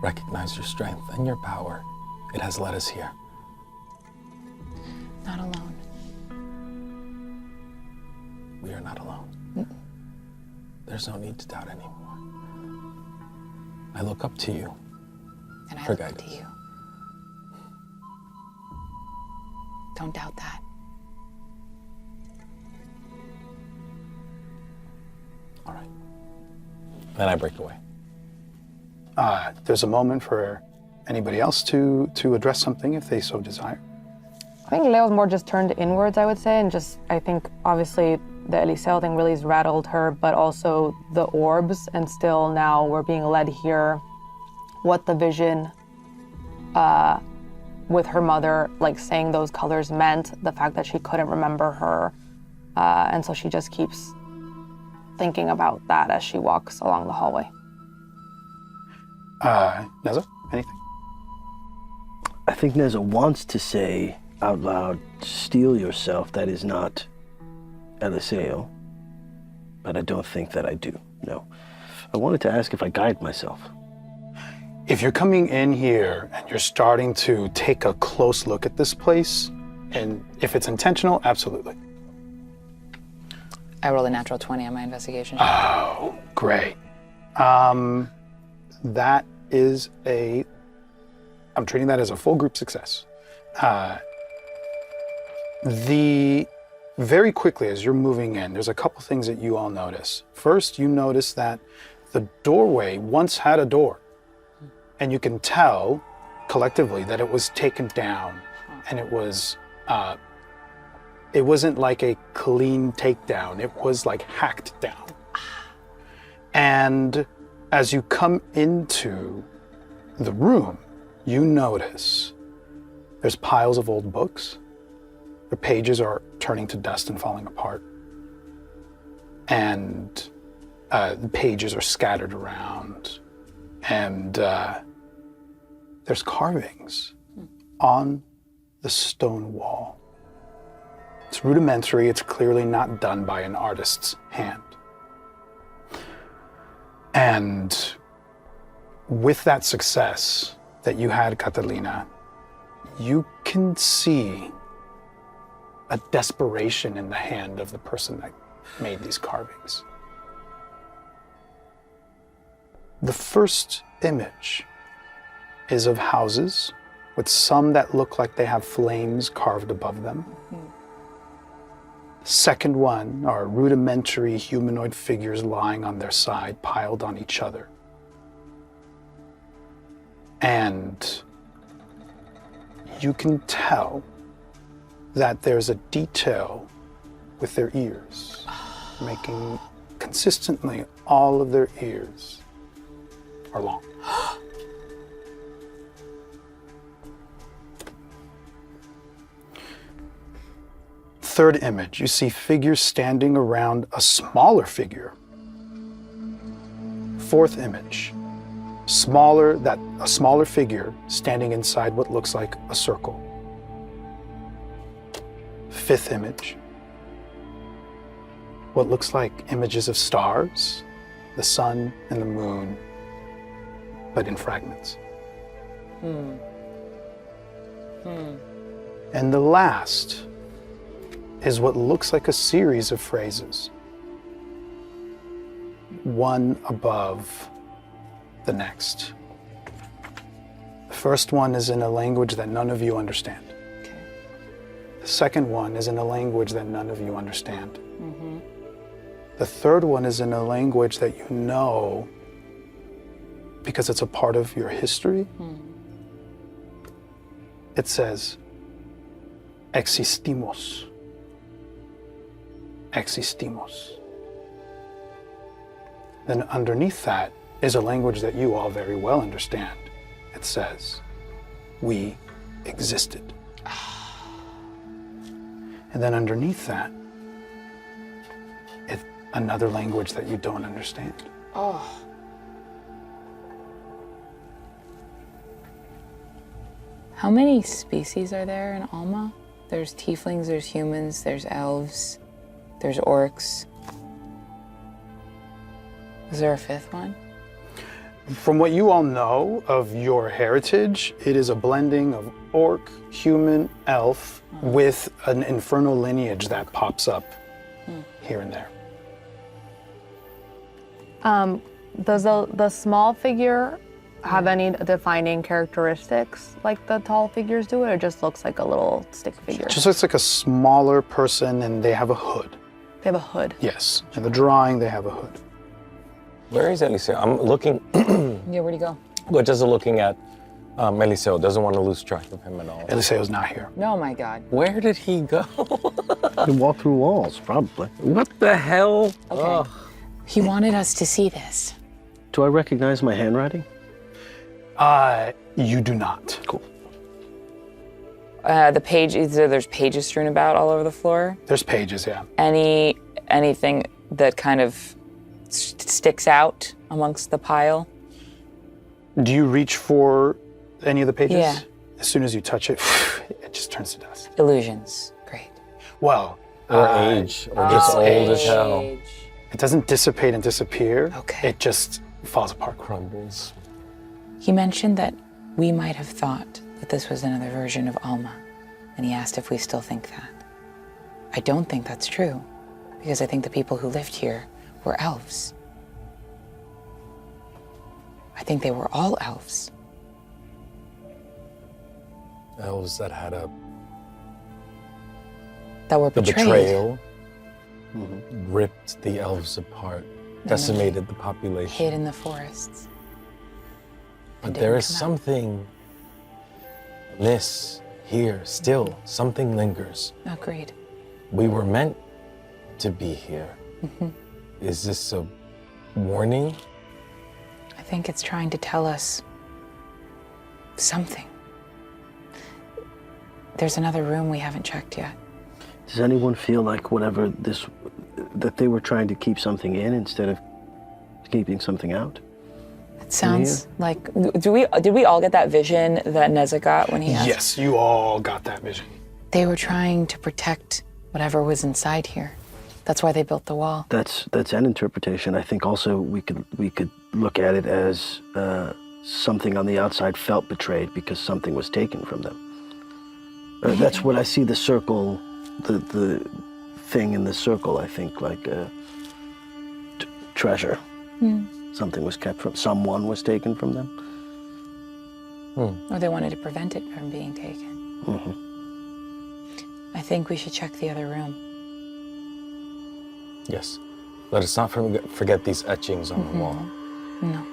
Recognize your strength and your power. It has led us here. Not alone. We are not alone. There's no need to doubt anymore. I look up to you. And I For look up to guidance. you. Don't doubt that. All right. Then I break away. There's a moment for anybody else to address something if they so desire. I think Leo's more just turned inwards, I would say, and I think obviously the Eliseo thing really has rattled her, but also the orbs, and still now we're being led here. What the vision with her mother, saying those colors meant, the fact that she couldn't remember her, and so she just keeps thinking about that as she walks along the hallway. Neza, anything? I think Neza wants to say out loud, steel yourself, that is not Eliseo, but I don't think that I do, no. I wanted to ask if I guide myself. If you're coming in here and you're starting to take a close look at this place, and if it's intentional, absolutely. I rolled a natural 20 on my investigation. Oh, great. That is I'm treating that as a full group success. Very quickly as you're moving in, there's a couple things that you all notice. First, you notice that the doorway once had a door, and you can tell collectively that it was taken down, and it wasn't like a clean takedown, it was hacked down. And as you come into the room, you notice There's piles of old books. The pages are turning to dust and falling apart. And the pages are scattered around. And there's carvings on the stone wall. It's rudimentary. It's clearly not done by an artist's hand. And with that success that you had, Catalina, you can see a desperation in the hand of the person that made these carvings. The first image is of houses with some that look like they have flames carved above them. The second one are rudimentary humanoid figures lying on their side, piled on each other. And you can tell that there's a detail with their ears, making consistently all of their ears are long. Third image, you see figures standing around a smaller figure. Fourth image, a smaller figure standing inside what looks like a circle. Fifth image, what looks like images of stars, the sun and the moon, but in fragments. And the last is what looks like a series of phrases, one above the next. The first one is in a language that none of you understand. Okay. The second one is in a language that none of you understand. The third one is in a language that you know because it's a part of your history. It says, existimos. Existimos. Then underneath that is a language that you all very well understand. It says, we existed. And then underneath that, it's another language that you don't understand. Oh. How many species are there in Alma? There's tieflings, there's humans, there's elves, there's orcs. Is there a fifth one? From what you all know of your heritage, it is a blending of orc, human, elf, with an infernal lineage that pops up here and there. Does the small figure have any defining characteristics like the tall figures do, or it just looks like a little stick figure? It just looks like a smaller person, and they have a hood. They have a hood. Yes, in the drawing they have a hood. Where is Eliseo? I'm looking, Yeah, where'd he go? but just looking at Eliseo. Doesn't want to lose track of him at all. Eliseo's not here. Oh my God. Where did he go? You walk through walls, probably. What the hell? Okay. He wanted us to see this. Do I recognize my handwriting? You do not. Cool. The there's pages strewn about all over the floor. There's pages, yeah. Anything that kind of sticks out amongst the pile? Do you reach for any of the pages? Yeah. As soon as you touch it, it just turns to dust. Illusions. Great. Well, Or age, or just old as hell. it doesn't dissipate and disappear. Okay. It just falls apart. Crumbles. He mentioned that we might have thought that this was another version of Alma, and he asked if we still think that. I don't think that's true, because I think the people who lived here were elves. I think they were all elves. Elves that had That were the betrayed. betrayal, ripped the elves apart, decimated the population. Hid in the forests. But and there didn't is come out. something amiss here still. Something lingers. Agreed. We were meant to be here. Is this a warning? I think it's trying to tell us something. There's another room we haven't checked yet. Does anyone feel like that they were trying to keep something in instead of keeping something out? It sounds like, did we all get that vision that Neza got when he asked? Yes, you all got that vision. They were trying to protect whatever was inside here. That's why they built the wall. That's an interpretation. I think also we could look at it as something on the outside felt betrayed because something was taken from them. That's what I see the circle, the thing in the circle, I think, like treasure. Something was kept from, someone was taken from them. Or they wanted to prevent it from being taken. I think we should check the other room. Yes. Let us not forget these etchings on the wall. No.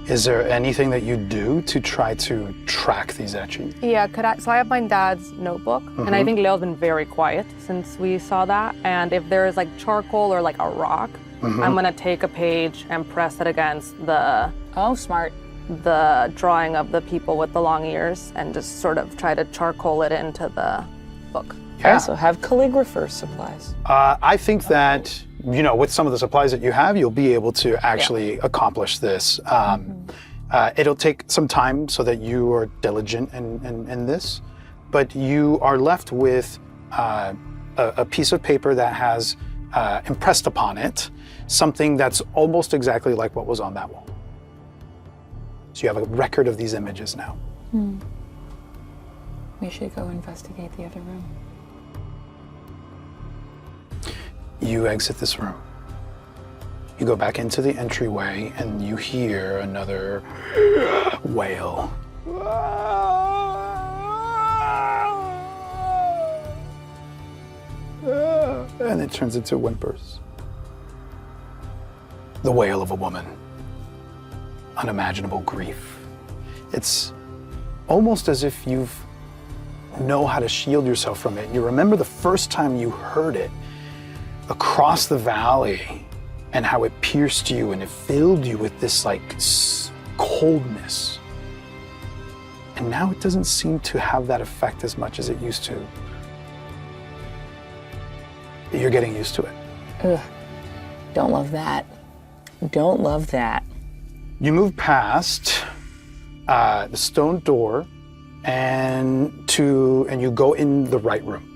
Is there anything that you do to try to track these etchings? Yeah, so I have my dad's notebook, and I think Leo's been very quiet since we saw that. And if there is like charcoal or like a rock, I'm gonna take a page and press it against the Smart. the drawing of the people with the long ears and just sort of try to charcoal it into the book. Yeah. Also have calligrapher supplies. I think that, with some of the supplies that you have, you'll be able to actually accomplish this. It'll take some time so that you are diligent in this, but you are left with a piece of paper that has impressed upon it something that's almost exactly like what was on that wall. So you have a record of these images now. We should go investigate the other room. You exit this room. You go back into the entryway and you hear another wail. And it turns into whimpers. The wail of a woman. Unimaginable grief. It's almost as if you know how to shield yourself from it. You remember the first time you heard it across the valley and how it pierced you and it filled you with this like coldness. And now it doesn't seem to have that effect as much as it used to. You're getting used to it. Ugh. Don't love that. Don't love that. You move past the stone door and you go in the right room.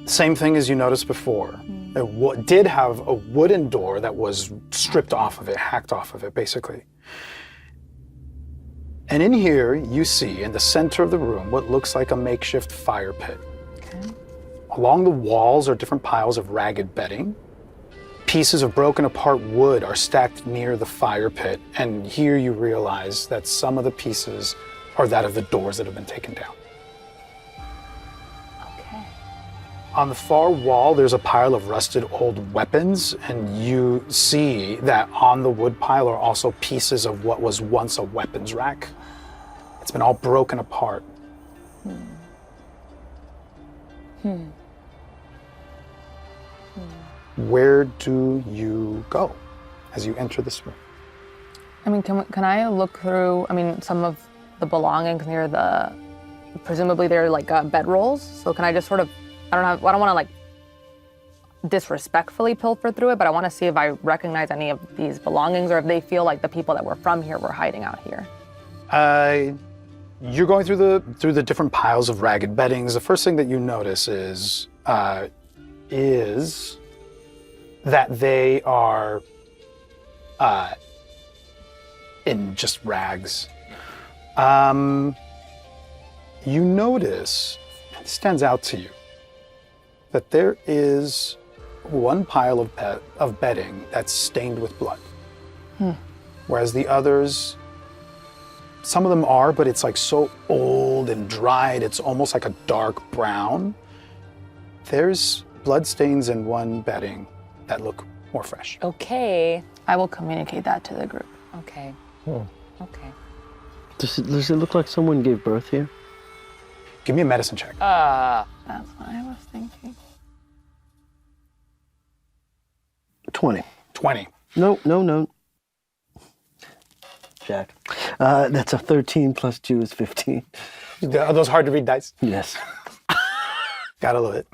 Same thing as you noticed before. It did have a wooden door that was stripped off of it, hacked off of it, basically. And in here, you see in the center of the room what looks like a makeshift fire pit. Okay. Along the walls are different piles of ragged bedding. Pieces of broken apart wood are stacked near the fire pit, and here you realize that some of the pieces are that of the doors that have been taken down. Okay. On the far wall, there's a pile of rusted old weapons, and you see that on the wood pile are also pieces of what was once a weapons rack. It's been all broken apart. Where do you go as you enter this room? I mean, can I look through, some of the belongings near presumably they're like bedrolls. So can I just sort of, I don't want to like disrespectfully pilfer through it, but I want to see if I recognize any of these belongings or if they feel like the people that were from here were hiding out here. You're going through the different piles of ragged beddings. The first thing that you notice is that they are in just rags. You notice, it stands out to you, that there is one pile of bedding that's stained with blood. Whereas the others, some of them are, but it's like so old and dried, it's almost like a dark brown. There's blood stains in one bedding that look more fresh. Okay. I will communicate that to the group. Okay. Okay. Does it look like someone gave birth here? Give me a medicine check. That's what I was thinking. 20. 20. No. Jack. That's a 13 plus 2 is 15. Are those hard to read dice? Yes. Gotta love it.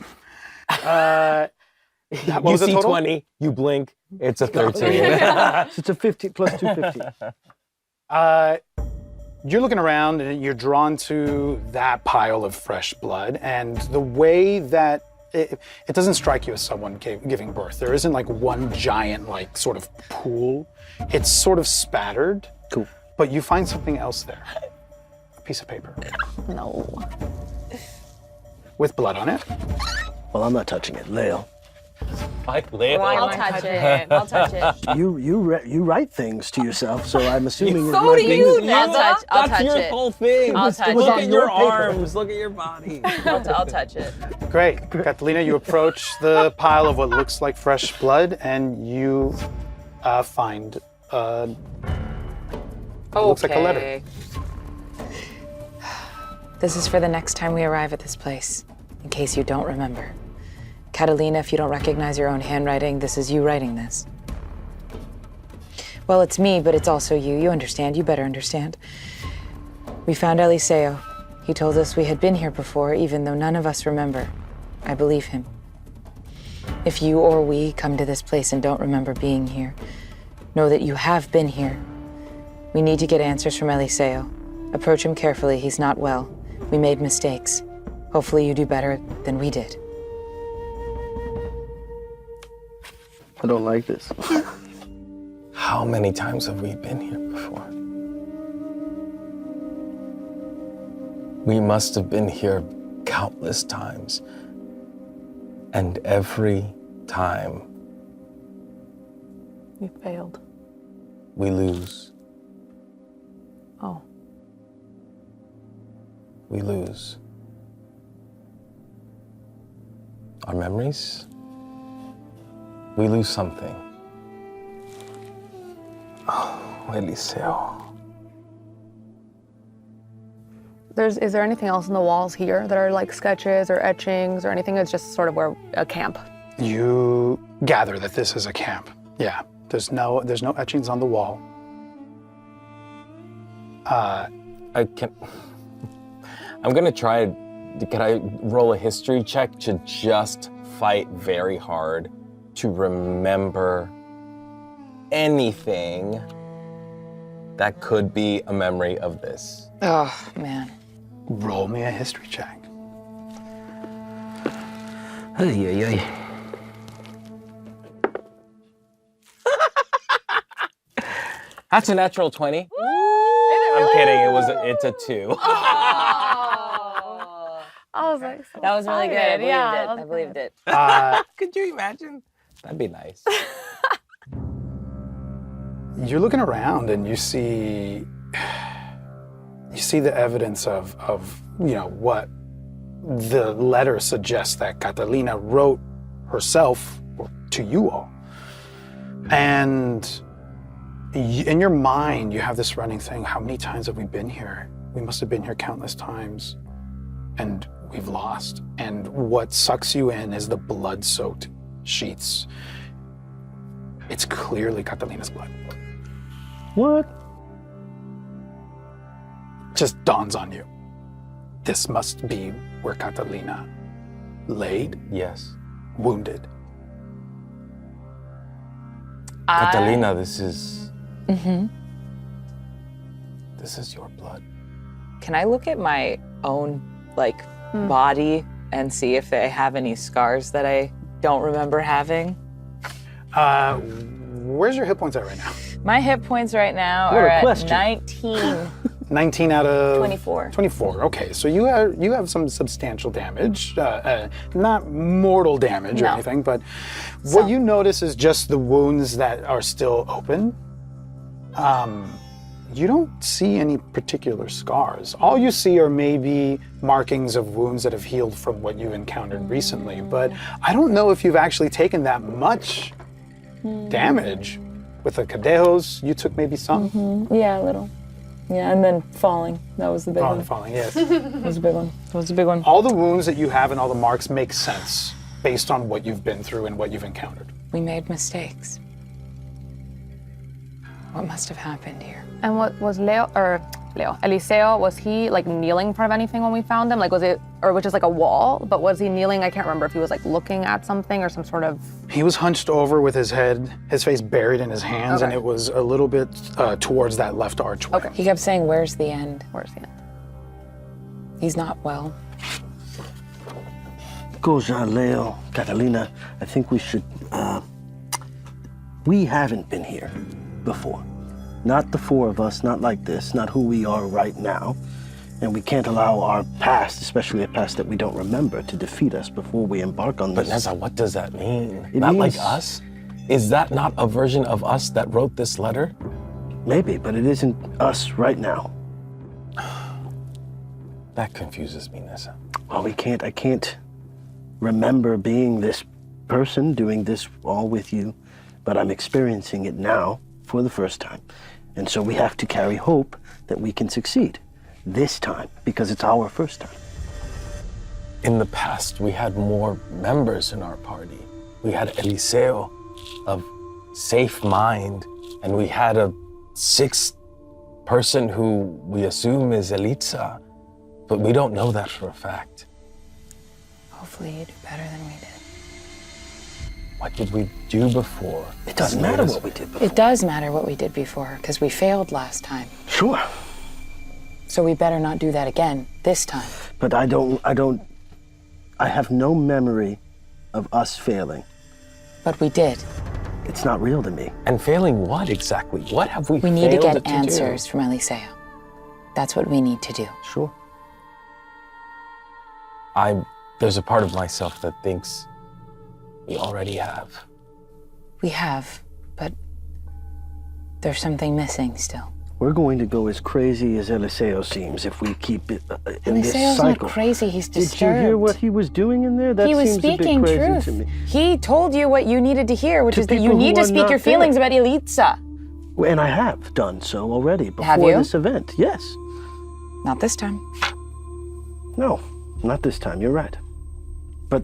What You was the see total? 20, you blink, it's a 13. So it's a 15 plus 2, 15. You're looking around and you're drawn to that pile of fresh blood, and the way that it doesn't strike you as someone giving birth. There isn't like one giant like sort of pool. It's sort of spattered. Cool. But you find something else there. A piece of paper No. with blood on it. Well, I'm not touching it. Leo, Like Leo. I'll touch it. I'll touch it. you write things to yourself, so I'm assuming So might do be- you, Neza. I'll That's touch your it. whole thing. I'll touch Look it. at your on your paper. arms. Look at your body. I'll touch it. Great. Catalina, you approach the pile of what looks like fresh blood, and you find looks like a letter. Okay. This is for the next time we arrive at this place, in case you don't remember. Catalina, if you don't recognize your own handwriting, this is you writing this. Well, it's me, but it's also you. You understand. You better understand. We found Eliseo. He told us we had been here before, even though none of us remember. I believe him. If you or we come to this place and don't remember being here, know that you have been here. We need to get answers from Eliseo. Approach him carefully. He's not well. We made mistakes. Hopefully you do better than we did. I don't like this. How many times have we been here before? We must have been here countless times. And every time You failed. we lose. Oh. We lose. Our memories? We lose something. Oh, Eliseo. Is there anything else in the walls here that are like sketches or etchings or anything? It's just sort of where a camp. You gather that this is a camp. Yeah. There's no etchings on the wall. I'm gonna try. Can I roll a history check to just fight very hard to remember anything that could be a memory of this? Oh, man. Roll me a history check. Ay, ay, ay. That's a natural 20. I'm kidding. It's a 2. I was like, so That was really good. I excited. believed Yeah, it. I believed it. Could you imagine? That'd be nice. You're looking around and you see the evidence of what the letter suggests that Catalina wrote herself to you all. And in your mind, you have this running thing: how many times have we been here? We must have been here countless times, and we've lost. And what sucks you in is the blood-soaked sheets. It's clearly Catalina's blood. What? Just dawns on you. This must be where Catalina laid, Yes. wounded. Catalina, this is... This is your blood. Can I look at my own, body and see if they have any scars that I don't remember having? Where's your hit points at right now? My hit points right now What are a at question. 19. 19 out of 24. 24. Okay, so you have some substantial damage, not mortal damage or No. anything, but what you notice is just the wounds that are still open. You don't see any particular scars. All you see are maybe markings of wounds that have healed from what you've encountered recently, but I don't know if you've actually taken that much damage. With the cadejos, you took maybe some. Yeah, a little. Yeah, and then falling. That was the big Falling, yes. That was a big one. That was a big one. All the wounds that you have and all the marks make sense based on what you've been through and what you've encountered. We made mistakes. What must have happened here? And what was Eliseo, was he like kneeling in front of anything when we found him? Like was it, or was just like a wall, but was he kneeling? I can't remember if he was like looking at something or some sort of... He was hunched over with his head, his face buried in his hands, and it was a little bit towards that left archway. Okay. He kept saying, where's the end? Where's the end? He's not well. Goja, Leo, Catalina, I think we should, we haven't been here before. Not the four of us, not like this, not who we are right now. And we can't allow our past, especially a past that we don't remember, to defeat us before we embark on this. But Neza, what does that mean? It Not means- like us? Is that not a version of us that wrote this letter? Maybe, but it isn't us right now. That confuses me, Neza. Well, I can't remember being this person, doing this all with you, but I'm experiencing it now for the first time. And so we have to carry hope that we can succeed this time, because it's our first time. In the past, we had more members in our party. We had Eliseo of safe mind, and we had a sixth person who we assume is Elitza, but we don't know that for a fact. Hopefully you do better than we did. What did we do before? It doesn't matter what we did before. It does matter what we did before, because we failed last time. Sure, So we better not do that again, this time. but I have no memory of us failing. But we did. It's not real to me. And failing what exactly? What have we We need to failed get do? answers from Eliseo. That's what we need to do. Sure. There's a part of myself that thinks we already have. We have, but there's something missing still. We're going to go as crazy as Eliseo seems if we keep it in this Eliseo's cycle. not crazy, he's Did disturbed. you hear what he was doing in there? That He was seems speaking a bit crazy truth. to me. He told you what you needed to hear, which To is that you people need who to are speak not your feelings there. about Elitza. And I have done so already before Have you? this event. Yes. Not this time. No, not this time. You're right. But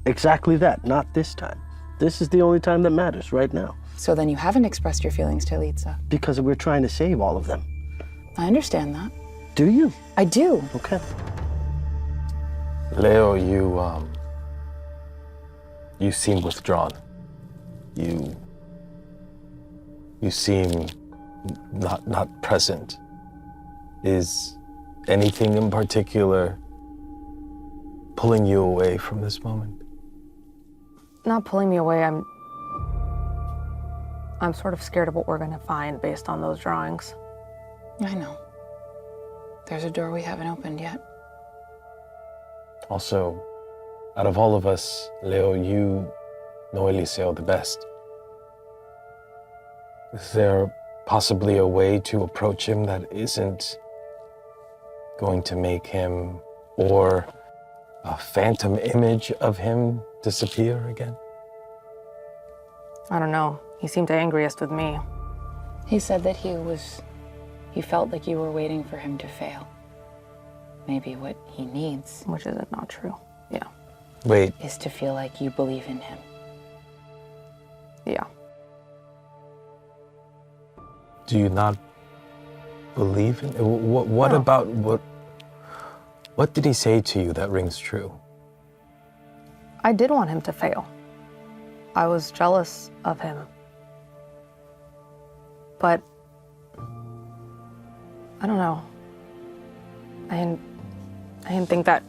exactly that. Not this time. This is the only time that matters right now. So then you haven't expressed your feelings to Elitza. Because we're trying to save all of them. I understand that. Do you? I do. Okay. Leo, you seem withdrawn. You seem not present. Is anything in particular pulling you away from this moment? Not pulling me away, I'm sort of scared of what we're gonna find based on those drawings. I know. There's a door we haven't opened yet. Also, out of all of us, Leo, you know Eliseo the best. Is there possibly a way to approach him that isn't going to make him, or a phantom image of him, disappear again? I don't know. He seemed angriest with me. He said that he felt like you were waiting for him to fail. Maybe what he needs Which is not true. Yeah. Wait, is to feel like you believe in him. Yeah. do you not believe in? What No. about what did he say to you that rings true? I did want him to fail. I was jealous of him. But I don't know. I didn't think that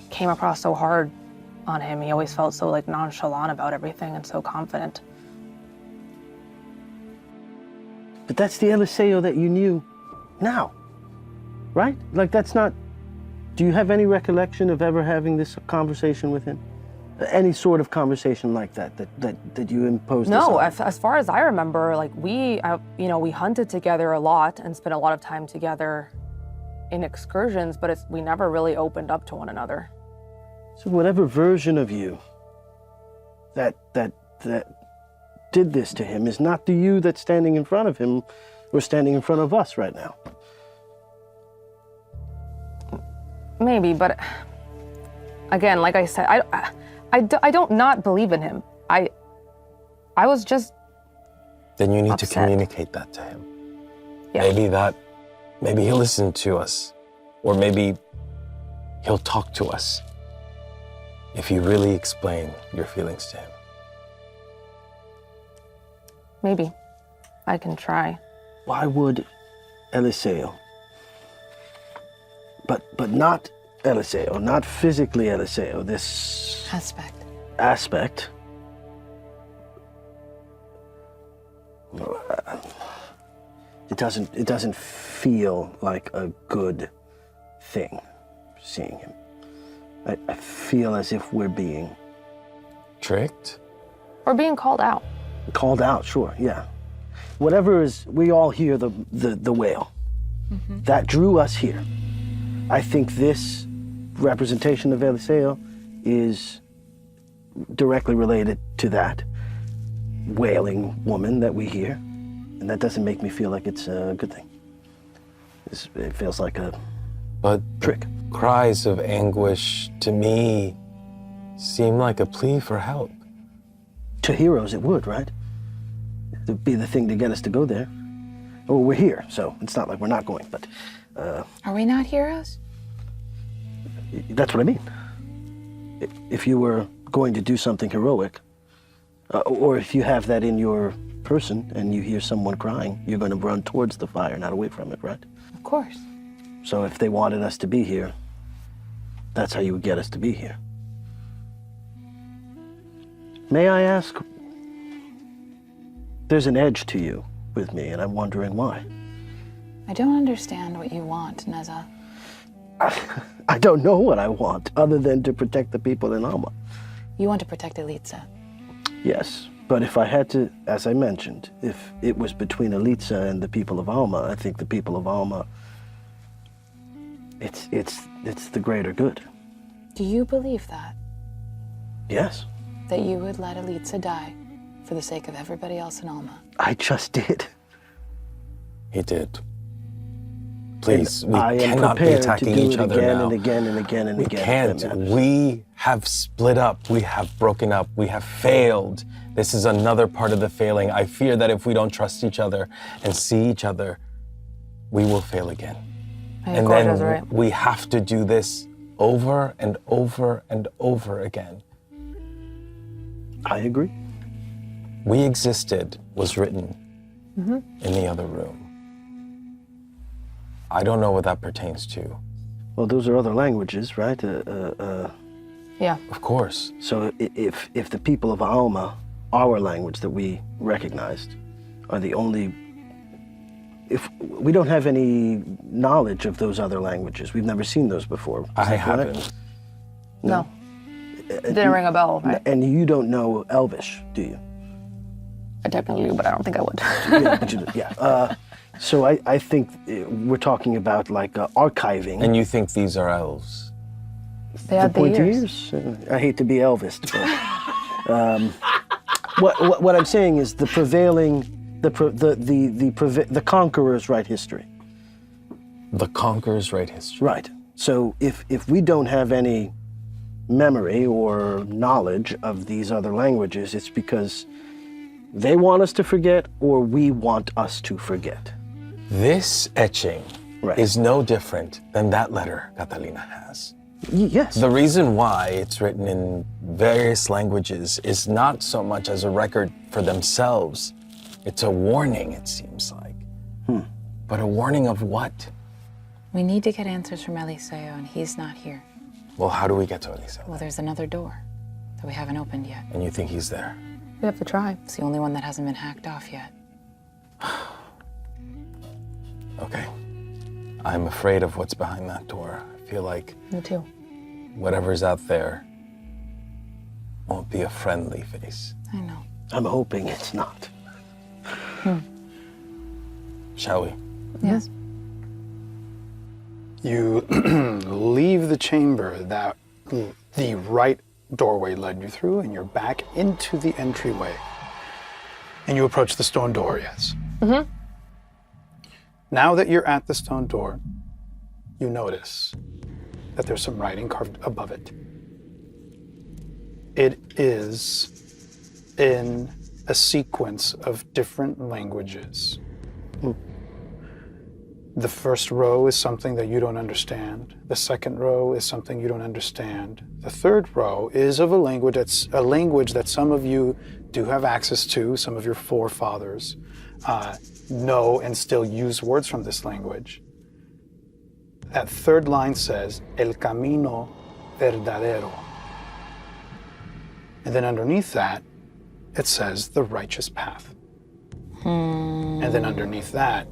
came across so hard on him. He always felt so like nonchalant about everything and so confident. But that's the Eliseo that you knew now, right? Like that's not, do you have any recollection of ever having this conversation with him? Any sort of conversation like that you imposed this No, on? as far as I remember, like we hunted together a lot and spent a lot of time together in excursions, but we never really opened up to one another. So whatever version of you that did this to him is not the you that's standing in front of him or standing in front of us right now. Maybe, but again, like I said, I don't not believe in him. I was just Then you need to upset. communicate that to him. Yeah. Maybe he'll listen to us. Or maybe he'll talk to us. If you really explain your feelings to him. Maybe. I can try. Why would Eliseo, but not Eliseo, not physically Eliseo, this aspect, it doesn't feel like a good thing, seeing him. I feel as if we're being tricked? Or being called out. Called out, sure, yeah. Whatever is, we all hear the wail. Mm-hmm. That drew us here. I think this representation of Eliseo is directly related to that wailing woman that we hear. And that doesn't make me feel like it's a good thing. It feels like a trick. Cries of anguish to me seem like a plea for help. To heroes it would, right? It'd be the thing to get us to go there. Well, we're here, so it's not like we're not going, but... Are we not heroes? That's what I mean. If you were going to do something heroic, or if you have that in your person and you hear someone crying, you're going to run towards the fire, not away from it, right? Of course. So if they wanted us to be here, that's how you would get us to be here. May I ask, there's an edge to you with me, and I'm wondering why. I don't understand what you want, Neza. I don't know what I want, other than to protect the people in Alma. You want to protect Elitsa. Yes, but if I had to, as I mentioned, if it was between Elitsa and the people of Alma, I think the people of Alma, it's the greater good. Do you believe that? Yes. That you would let Elitsa die for the sake of everybody else in Alma? I just did. He did. Please, and we cannot be attacking each other again now. and again and again and we again. Can't. We have split up. We have broken up. We have failed. This is another part of the failing. I fear that if we don't trust each other and see each other, we will fail again. And then right. we have to do this over and over and over again. I agree. We existed was written in the other room. I don't know what that pertains to. Well, those are other languages, right? Yeah. Of course. So if the people of Alma, our language that we recognized, are the only... If we don't have any knowledge of those other languages, we've never seen those before. I haven't. No. Didn't ring a bell, right? And you don't know Elvish, do you? I technically do, but I don't think I would. Yeah, but you do, yeah. So I think we're talking about like archiving. And you think these are elves? They had the ears. I hate to be Elvis, but what I'm saying is the prevailing, the conquerors write history. The conquerors write history. Right. So if we don't have any memory or knowledge of these other languages, it's because they want us to forget or we want us to forget. This etching Right. is no different than that letter Catalina has. Yes. The reason why it's written in various languages is not so much as a record for themselves. It's a warning, it seems like. But a warning of what? We need to get answers from Eliseo, and he's not here. Well, how do we get to Eliseo? Well, there's another door that we haven't opened yet. And you think he's there? We have to try. It's the only one that hasn't been hacked off yet. Okay. I'm afraid of what's behind that door. I feel like Me too. whatever's out there won't be a friendly face. I know. I'm hoping it's not. Shall we? Yes. You leave the chamber that the right doorway led you through, and you're back into the entryway. And you approach the stone door, yes. Mm-hmm. Now that you're at the stone door, you notice that there's some writing carved above it. It is in a sequence of different languages. The first row is something that you don't understand. The second row is something you don't understand. The third row is of a language that some of you do have access to, some of your forefathers know and still use words from this language. That third line says, El camino verdadero. And then underneath that, it says, the righteous path. And then underneath that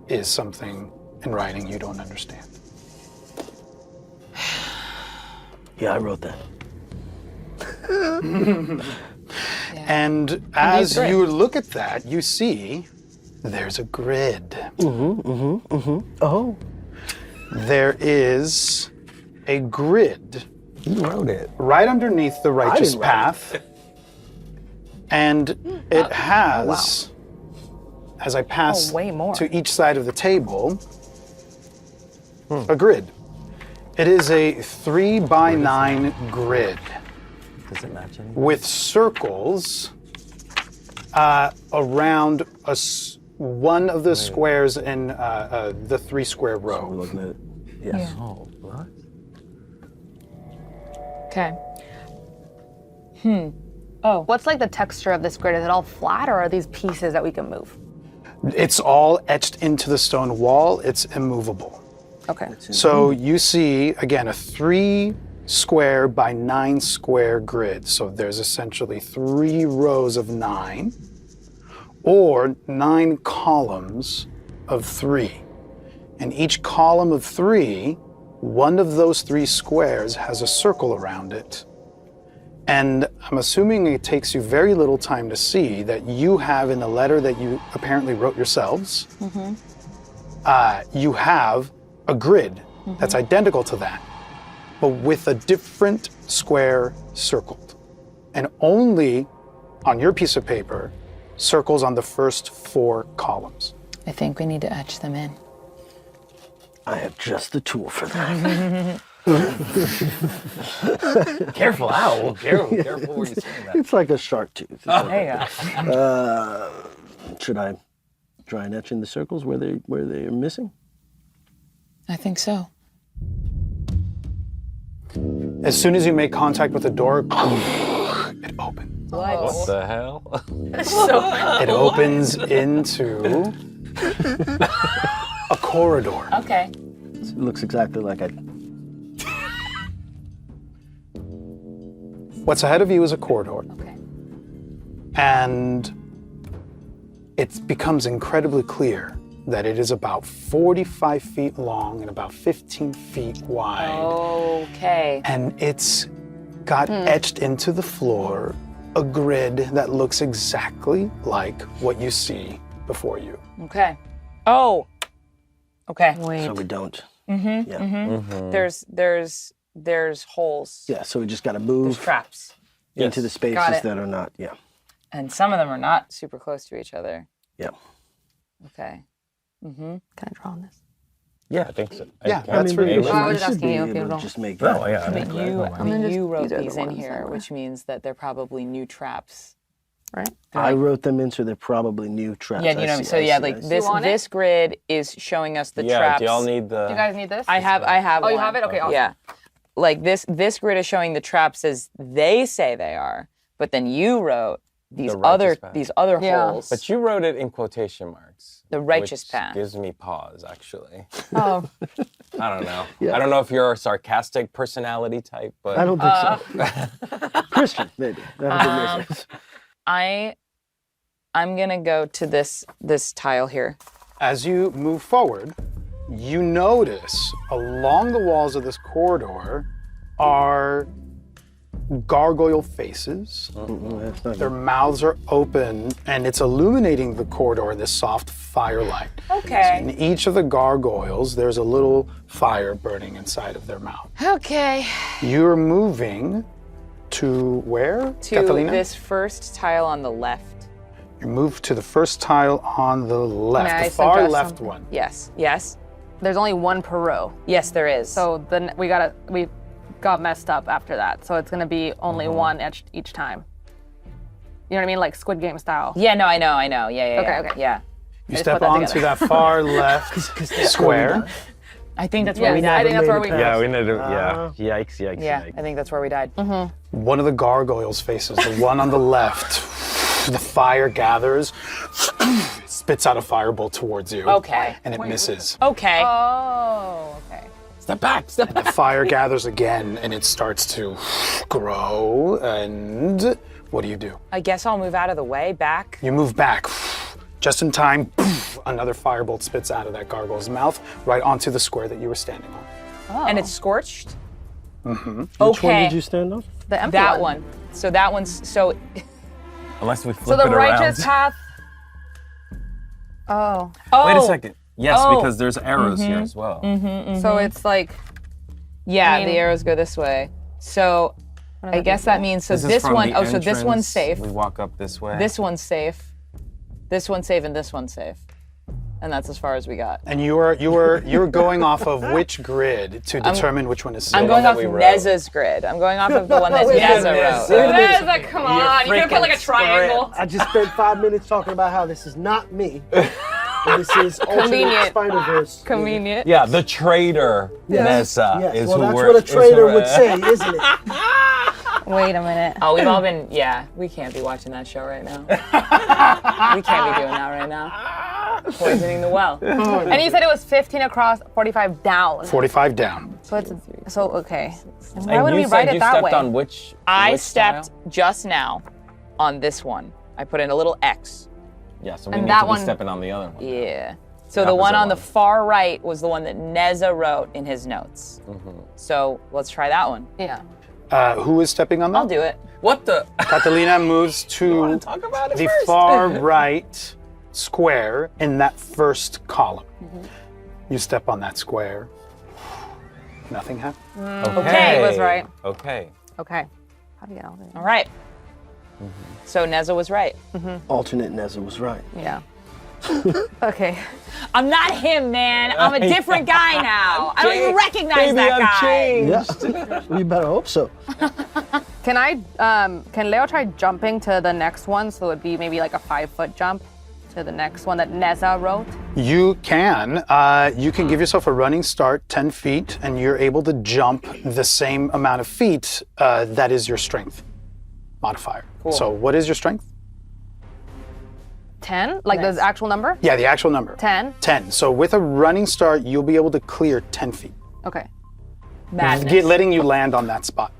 is something in writing you don't understand. Yeah, I wrote that. And as you look at that, you see there's a grid. Oh. There is a grid You wrote it. right underneath the righteous didn't write path. And it has, as I pass way more. to each side of the table, a grid. It is a 3x9 grid Does it match anything? with circles around one of the squares in the 3-square We're row. looking at it. Yes. Oh, what? Okay. What's like the texture of this grid? Is it all flat, or are these pieces that we can move? It's all etched into the stone wall. It's immovable. Okay. So you see, again, a 3-square by 9-square grid. So there's essentially 3 rows of 9 or 9 columns of 3. And each column of 3, one of those 3 squares has a circle around it. And I'm assuming it takes you very little time to see that you have in the letter that you apparently wrote yourselves, you have a grid that's identical to that, but with a different square circled. And only on your piece of paper, circles on the first 4 columns. I think we need to etch them in. I have just the tool for that. Careful, owl. Careful where you saying that. It's like a shark tooth. It's like- There you go. Should I try and etch in the circles where they are missing? I think so. As soon as you make contact with the door, it opens. What the hell? It opens into a corridor. Okay. It looks exactly like I. What's ahead of you is a corridor. Okay. And it becomes incredibly clear that it is about 45 feet long and about 15 feet wide. Okay. And it's got etched into the floor a grid that looks exactly like what you see before you. Okay. Oh. Okay. Wait. So we don't. Yeah. There's holes. Yeah. So we just got to There's move traps. into the Got spaces it. that are not. Yeah. And some of them are not super close to each other. Yeah. Okay. Can I draw on this? Yeah, I think so. Yeah, Can that's for you. we Oh, I was should just asking be you if able you to don't- just make No, that. yeah. But you, just- you wrote these are the these in ones here, that were- which means that they're probably new traps. Right? I wrote them in, so they're probably new traps. Yeah, you know what I mean? So yeah, like this want it? this grid is showing us the Yeah, traps. do y'all need the... You guys need this? I have Oh, you one. have it? Okay, awesome. Yeah. Like this grid is showing the traps as they say they are, but then you wrote these The righteous path. other Yeah. holes. But you wrote it in quotation marks. The righteous which path. gives me pause, actually. Oh, I don't know. Yeah. I don't know if you're a sarcastic personality type, but... I don't think so. Christian, maybe. That would make sense. I'm gonna go to this tile here. As you move forward, you notice along the walls of this corridor are gargoyle faces. That's not Their good. mouths are open, and it's illuminating the corridor in this soft firelight. Okay. In each of the gargoyles, there's a little fire burning inside of their mouth. Okay. You're moving to where, To Catalina? this first tile on the left. You move to the first tile on the left, May I the far suggest left something? one. Yes. Yes. there's only one per row. Yes, there is. So then we got messed up after that. So it's gonna be only one each time. You know what I mean? Like Squid Game style. Yeah, no, I know. Yeah. Okay. Yeah. You just step put that onto together. that far left square. I think that's where we Yes, I died. think that's where we. Yeah, we need to. Yikes! Yeah, I think that's where we died. One of the gargoyles faces, the one on the left. The fire gathers, spits out a firebolt towards you. Okay. And it misses. Okay. Oh, okay. Step back. Step back. The fire gathers again, and it starts to grow. And what do? I guess I'll move out of the way, back. You move back. Just in time, another firebolt spits out of that gargoyle's mouth right onto the square that you were standing on. And it's scorched? Mm-hmm. Which one did you stand on? The empty That one. So that one's, so Unless we flip So the it around. righteous path. Oh. Wait a second. Yes, Oh. because there's arrows here as well. So it's like. Yeah, I mean- the arrows go this way. So I guess that means, so This is this from one, the so this one's entrance. safe. We walk up this way. This one's safe. This one's safe and this one's safe. And that's as far as we got. And you were going off of which grid to determine which one is safe? I'm going off we wrote. Neza's grid. I'm going off of the one that Neza wrote. Neza, come on. You can put like a triangle. I just spent 5 minutes talking about how this is not me. And this is alternate Convenient. Spider-Verse. Convenient. Yeah, the traitor Neza Yes, is well, who that's we're. what a traitor is would who say, isn't it? Wait a minute. Oh, we've all been, yeah, we can't be watching that show right now. We can't be doing that right now. Poisoning the well. And you said it was 15 across, 45 down. 45 down. So it's okay. And why And would you we said write you it that stepped way? on which? I which stepped tile? just now on this one. I put in a little X. Yeah, so we And need that to be one- stepping on the other one. Yeah. So The the one opposite on the one. far right was the one that Neza wrote in his notes. So let's try that one. Yeah. Who is stepping on that? I'll do it. What the? Catalina moves to Talk about it the first. far right square in that first column. You step on that square. Nothing happens. Okay. He was right. Okay. Okay. How do you get out of All there? right. So Neza was right. Alternate Neza was right. Yeah. Okay. I'm not him, man. I'm a different guy now. I don't even recognize Baby, that I'm guy. changed. Yeah. Well, you better hope so. Can Leo try jumping to the next one? So it'd be maybe like a 5-foot jump to the next one that Neza wrote. You can. You can give yourself a running start, 10 feet, and you're able to jump the same amount of feet. That is your strength modifier. So what is your strength? 10? Like Nice. the actual number? Yeah, the actual number. 10? 10. So with a running start, you'll be able to clear 10 feet. Okay. Madness. Letting you land on that spot.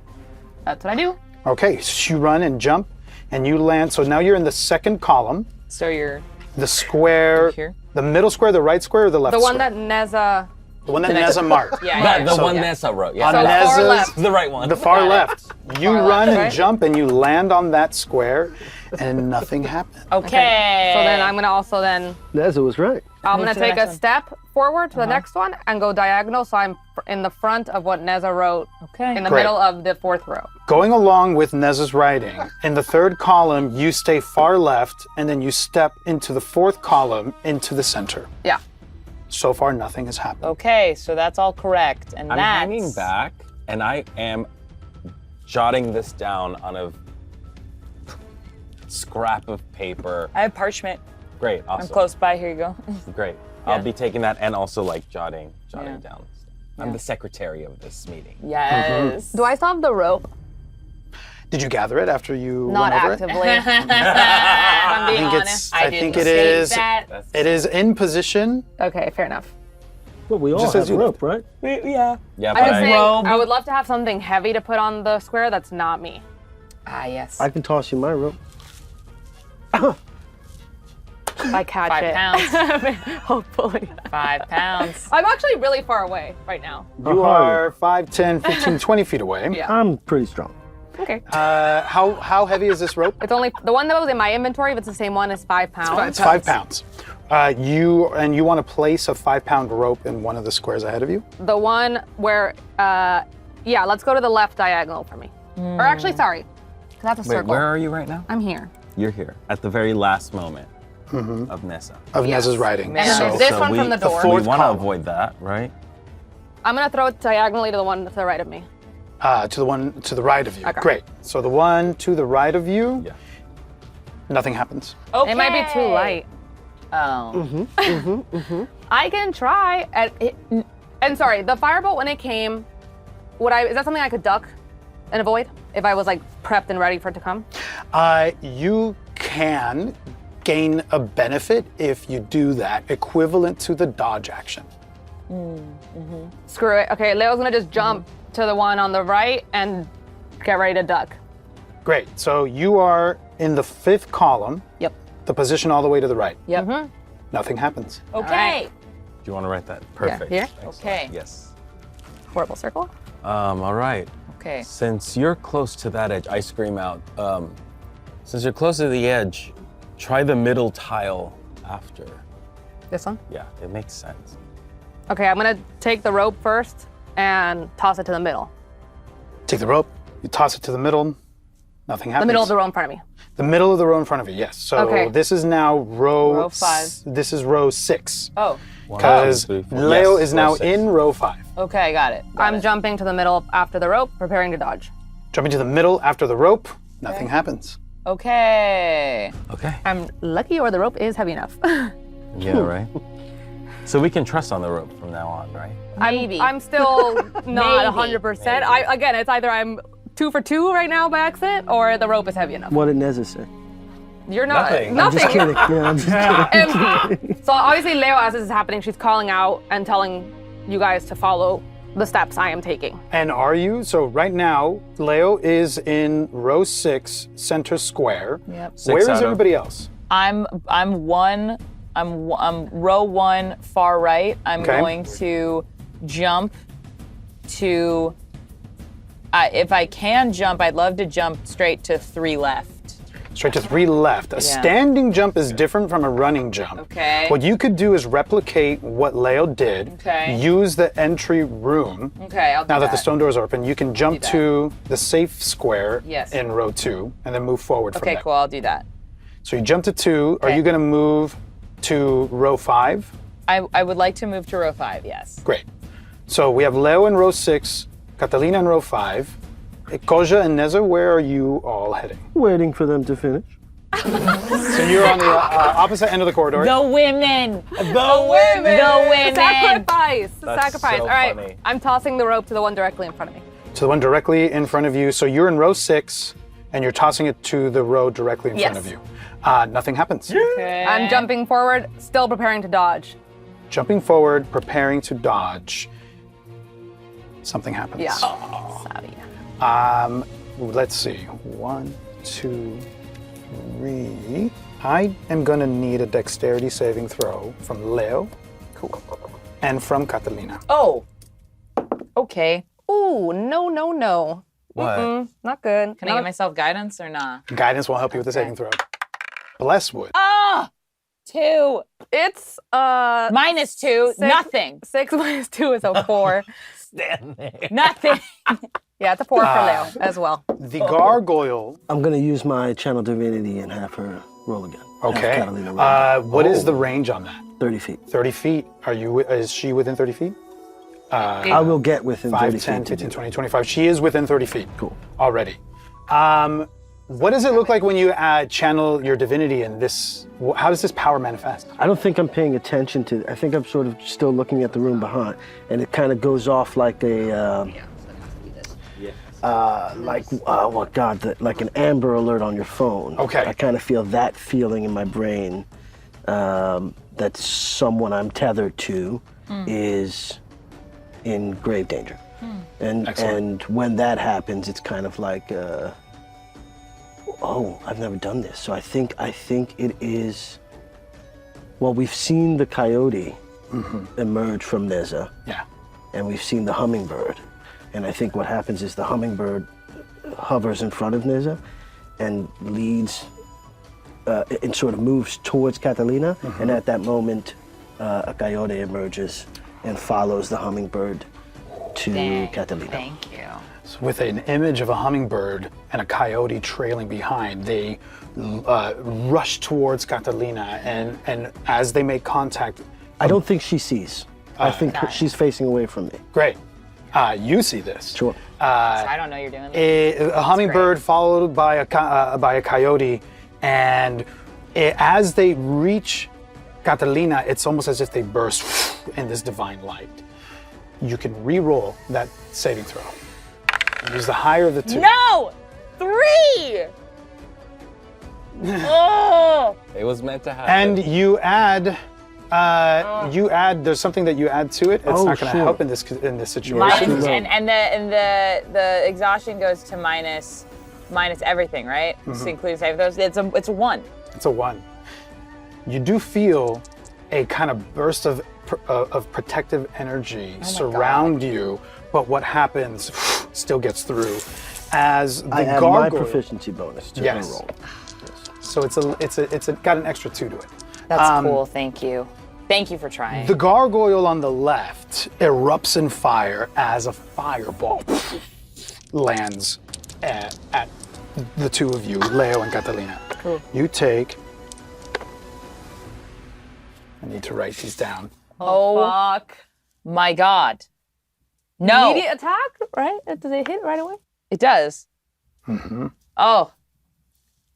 That's what I do. Okay, so you run and jump, and you land. So now you're in the second column, So you're the square, here? the middle square, the right square, or the left The one square? that Neza. The one that Neza marked. yeah. The So- one Neza wrote. Yeah. On So far Neza's, left. The right one. the far left. You Far run left, and right? jump, and you land on that square, and nothing happens. okay. So then I'm gonna also then Neza was right. I'm Move gonna to the take next a one. step forward to the next one and go diagonal, so I'm in the front of what Neza wrote. Okay. In the Great. middle of the 4th row. Going along with Neza's writing, in the third column, you stay far left, and then you step into the fourth column into the center. Yeah. So far, nothing has happened. Okay, so that's all correct. And I'm that's hanging back, and I am jotting this down on a scrap of paper. I have parchment. Great, awesome. I'm close by. Here you go. Great. Yeah. I'll be taking that and also like jotting Yeah. down. I'm the secretary of this meeting. Yes. Do I still have the rope? Did you gather it after you Not went over actively. If I'm being think honest, it's- I didn't think it state is- that. it? It is in position. Okay, fair enough. Well, we all Just have as you- rope, right? Yeah. Yeah, I but was saying Robe. I would love to have something heavy to put on the square that's not me. Ah, yes. I can toss you my rope. If I catch 5 it. pounds. Hopefully. 5 pounds. I'm actually really far away right now. You are 5, 10, 15, 20 feet away. Yeah. I'm pretty strong. Okay. How heavy is this rope? It's only the one that was in my inventory. If it's the same one, is 5 pounds. It's 5 pounds. You want to place a 5-pound rope in one of the squares ahead of you? The one where, yeah, let's go to the left diagonal for me. Or actually, sorry, 'cause that's a wait, circle. where are you right now? I'm here. You're here at the very last moment of Neza. Of Yes. Neza's writing. And then So, there's this one from the door. We fourth want to column. avoid that, right? I'm gonna throw it diagonally to the one to the right of me. to the one to the right of you. Okay. Great. So the one to the right of you, Yeah. Nothing happens. Okay. It might be too light. Oh. I can try. And sorry, the firebolt when it came, is that something I could duck and avoid if I was like prepped and ready for it to come? You can gain a benefit if you do that, equivalent to the dodge action. Screw it. Okay, Leo's gonna just jump to the one on the right and get ready to duck. Great. So you are in the 5th column. Yep. The position all the way to the right. Yep. Nothing happens. Okay. Do you want to write that? Perfect. Here? Excellent. Okay. Yes. Horrible circle. All right. Okay. Since you're close to that edge, I scream out. Since you're close to the edge, try the middle tile after. This one? Yeah, it makes sense. Okay, I'm gonna take the rope first and toss it to the middle. Take the rope, you toss it to the middle, nothing happens. The middle of the row in front of me. The middle of the row in front of you, yes. So Okay. this is now Row 5. This is row 6. Oh. Because 1, 2, 3, 4. Leo Yes, is now row 6. in row 5. Okay, got it. I'm jumping to the middle after the rope, preparing to dodge. Jumping to the middle after the rope, nothing happens. Okay. Okay. I'm lucky or the rope is heavy enough. Yeah, right. So we can trust on the rope from now on, right? Maybe. I'm still not Maybe. 100%. Again, it's either I'm 2 for 2 right now by accident or the rope is heavy enough. What did Neza say? You're not. Nothing. I'm just kidding. Yeah, I'm just kidding. And so obviously Leo, as this is happening, she's calling out and telling you guys to follow the steps I am taking. And are you? So right now, Leo is in row 6, center square. Yep. Where is out of- everybody else? I'm row 1 far right. I'm Okay. going to jump to if I can jump, I'd love to jump straight to 3 left. Straight to 3 left. A standing jump is different from a running jump. Okay. What you could do is replicate what Leo did. Okay. Use the entry room. Okay, I'll do Now that the stone door is open, you can jump that. to the safe square Yes. in row 2 and then move forward from Okay, there. cool, I'll do that. So you jump to 2. Are Okay. you going to move to row 5? I would like to move to row 5, yes. Great. So we have Leo in row 6, Catalina in row 5. Koja and Neza, where are you all heading? Waiting for them to finish. So you're on the opposite end of the corridor. The women! The women! The women! Sacrifice! That's Sacrifice. so All right, funny. I'm tossing the rope to the one directly in front of me. To the one directly in front of you. So you're in row 6, and you're tossing it to the row directly in front Yes. of you. Nothing happens. Okay. I'm jumping forward, still preparing to dodge. Jumping forward, preparing to dodge. Something happens. Yeah. Savvy. Let's see. 1, 2, 3. I am going to need a dexterity saving throw from Leo. Cool. And from Catalina. Oh! Okay. Ooh, no. What? Not good. Can I give myself guidance or not? Guidance will help you with the saving throw. Bless would. Ah! 2. It's -2. Nothing. 6 minus 2 is a 4. Stand there. Nothing. Yeah, it's a 4 for Leo as well. The gargoyle. I'm gonna use my channel divinity and have her roll again. Have Okay. Catalina roll again. What is the range on that? 30 feet. 30 feet. Is she within 30 feet? I will get within 5, 30 10, feet. to 15, do 20, 25. She is within 30 feet. Cool. Already. What does it look like when you channel your divinity in this? How does this power manifest? I don't think I'm paying attention to. I think I'm sort of still looking at the room behind, and it kind of goes off like a, like an Amber Alert on your phone. Okay. I kind of feel that feeling in my brain that someone I'm tethered to is in grave danger, and Excellent. when that happens, it's kind of like. Oh, I've never done this. So I think it is. Well, we've seen the coyote emerge from Neza, Yeah. and we've seen the hummingbird. And I think what happens is the hummingbird hovers in front of Neza and leads and sort of moves towards Catalina. And at that moment, a coyote emerges and follows the hummingbird to Catalina. Thank you. So with an image of a hummingbird and a coyote trailing behind, they rush towards Catalina, and as they make contact, I don't think she sees. I think she's facing away from me. great. You see this. Sure. So I don't know you're doing this. A hummingbird followed by a coyote, And as they reach Catalina, it's almost as if they burst in this divine light. You can re-roll that saving throw. Use the higher of the two. No! 3! Oh! It was meant to happen. And you add, there's something that you add to it. It's not going to help in this situation. And the exhaustion goes to minus everything, right? So including save those. It's a 1. It's a 1. You do feel a kind of burst of protective energy surround you, but what happens still gets through. As the I add gargoyle, my proficiency bonus to Unrolled. So it's got an extra 2 to it. That's cool. Thank you. Thank you for trying. The gargoyle on the left erupts in fire as a fireball lands at the two of you, Leo and Catalina. Cool. You take. I need to write these down. Oh, Fuck. my God. No. Immediate attack, right? Does it hit right away? It does. Oh.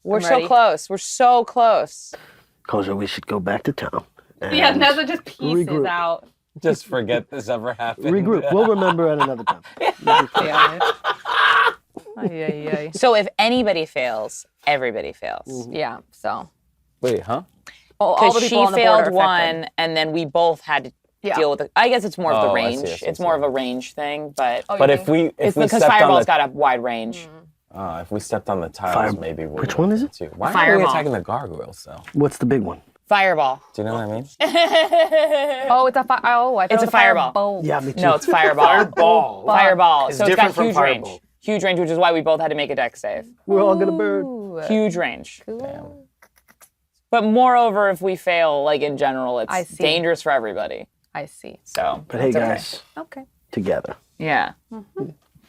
We're so close. We're so close. Koza, we should go back to town. Yeah, Neza just pieces regroup. out. Just forget this ever happened. Regroup. We'll remember at another time. So if anybody fails, everybody fails. Yeah, so. Wait, huh? All the Because she people on the board failed are one, affected. and then we both had to Yeah. deal with it. I guess it's more of the Oh, I range. see, I see, It's I more see. of a range thing, but But if we it's we because stepped on Fireball's the got a wide range. if we stepped on the tiles, maybe we Which one is it? Too. Why are Fireball. we attacking the gargoyles though? What's the big one? Fireball. Do you know what I mean? Oh, it's a I thought It's it a was fireball. bolt. Yeah, me too. No, it's Fireball. Fireball. Fireball. It's So it's different got from huge Fireball. range. Huge range, which is why we both had to make a dex save. We're all gonna burn. Huge range. But moreover, if we fail, like in general, I it's see. dangerous for everybody. I see. So, But hey, it's okay. guys, Okay. together. Yeah.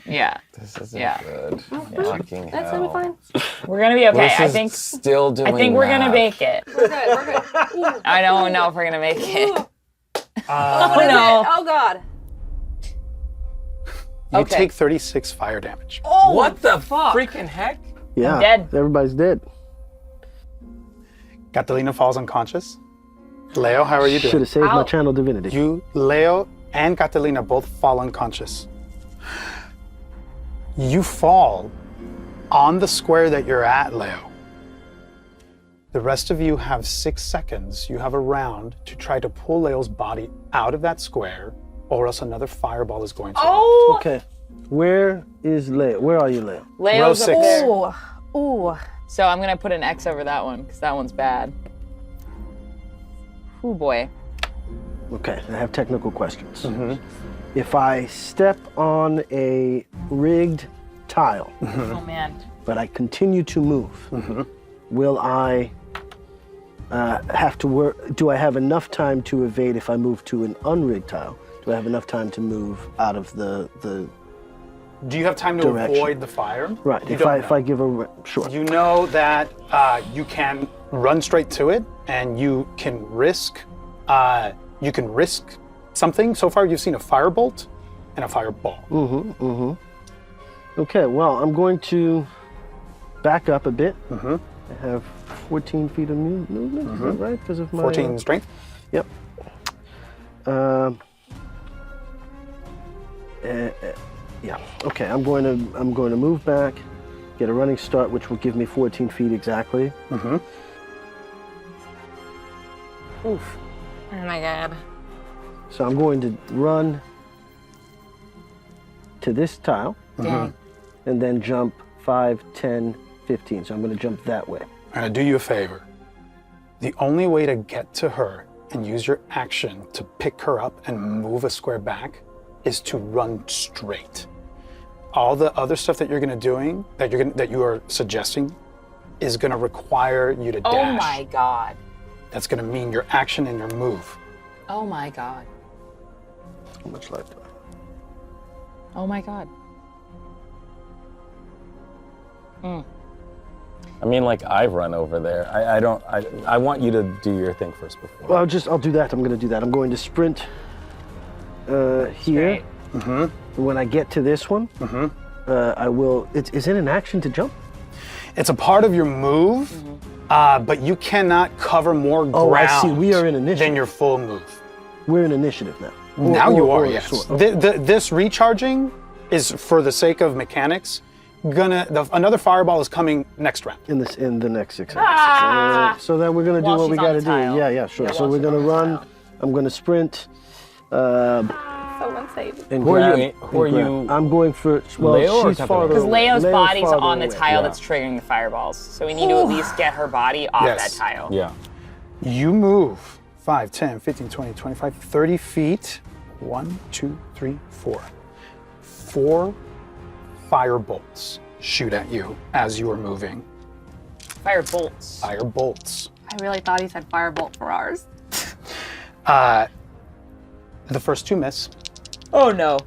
Yeah. This isn't Yeah. good. Fucking That's hell. gonna be fine. We're gonna be okay. This I is think still doing we're gonna math. make it. We're good. I don't know if we're gonna make it. Oh no. Oh God. You Okay. take 36 fire damage. Oh, What the freaking heck? Yeah. dead. Everybody's dead. Catalina falls unconscious. Leo, how are you Should doing? have saved my Ow. channel divinity. You, Leo, and Catalina both fall unconscious. You fall on the square that you're at, Leo. The rest of you have 6 seconds. You have a round to try to pull Leo's body out of that square, or else another fireball is going to Oh, Okay. Where is Leo? Where are you, Leo? Leo's Row up 6. there. Ooh. Ooh. So I'm gonna put an X over that one because that one's bad. Oh boy. Okay, I have technical questions. If I step on a rigged tile, Oh man. but I continue to move, will I have to work? Do I have enough time to evade if I move to an unrigged tile? Do I have enough time to move out of the Do you have time to Direction. avoid the fire? right? You If don't I know. if I give a sure. You know that you can run straight to it, and you can risk something. So far, you've seen a firebolt and a fireball. Okay, well, I'm going to back up a bit. I have 14 feet of movement, is that right? Because of my 14 strength. Yep. Yeah. Okay. I'm going to move back, get a running start, which will give me 14 feet exactly. Oof. Oh my God. So I'm going to run to this tile, and then jump 5, 10, 15. So I'm going to jump that way. I'm gonna do you a favor. The only way to get to her and use your action to pick her up and move a square back is to run straight. All the other stuff that you're that you are suggesting is gonna require you to dash. Oh my god. That's gonna mean your action and your move. Oh my god. How much life do I have? Oh my god. I mean, like, I've run over there. I want you to do your thing first before. Well, I'll do that. I'm going to do that. I'm going to sprint here. And when I get to this one, I will. Is it an action to jump? It's a part of your move, but you cannot cover more ground Oh, I see. We are in initiative. than your full move. We're in initiative now. Now you are, or yes. sort of. This recharging is, for the sake of mechanics, another fireball is coming next round. In the next 6 seconds. So then we're gonna do While what we she's on gotta the tile. do. Yeah, sure. Yeah, So while we're she's gonna on the run. tile. I'm gonna sprint. So unsafe. And Who are grab, you- who are and grab. you- I'm going for. Well, Leo or she's Catalina? farther. Because away. Leo's body's farther on the away. tile Yeah. that's triggering the fireballs. So we need to at least get her body off Yes. that tile. Yeah. You move 5, 10, 15, 20, 25, 30 feet. 1, 2, 3, 4. 4 fire bolts shoot at you as you are moving. Fire bolts. Fire bolts. I really thought he said firebolt for ours. The first 2 miss, Oh no.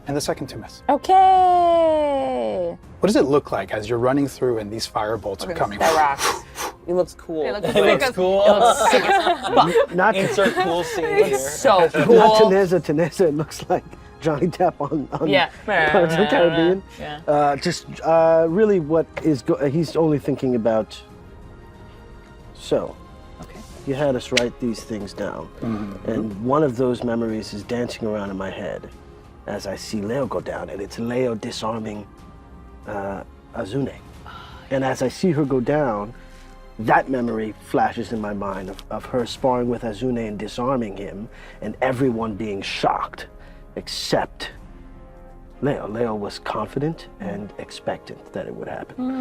and the second 2 miss. Okay. What does it look like as you're running through and these fire bolts are coming? That rocks. It looks cool. It looks It looks cool. Not to, Insert cool scene here. So cool. not to Neza. To Neza, it looks like Johnny Depp on Yeah. Pirates of the Caribbean. Yeah. Just really, what is he's only thinking about. So, Okay. you had us write these things down, and one of those memories is dancing around in my head as I see Leo go down, and it's Leo disarming Azune. And as I see her go down, that memory flashes in my mind of her sparring with Azune and disarming him, and everyone being shocked, except Leo. Leo was confident and expectant that it would happen.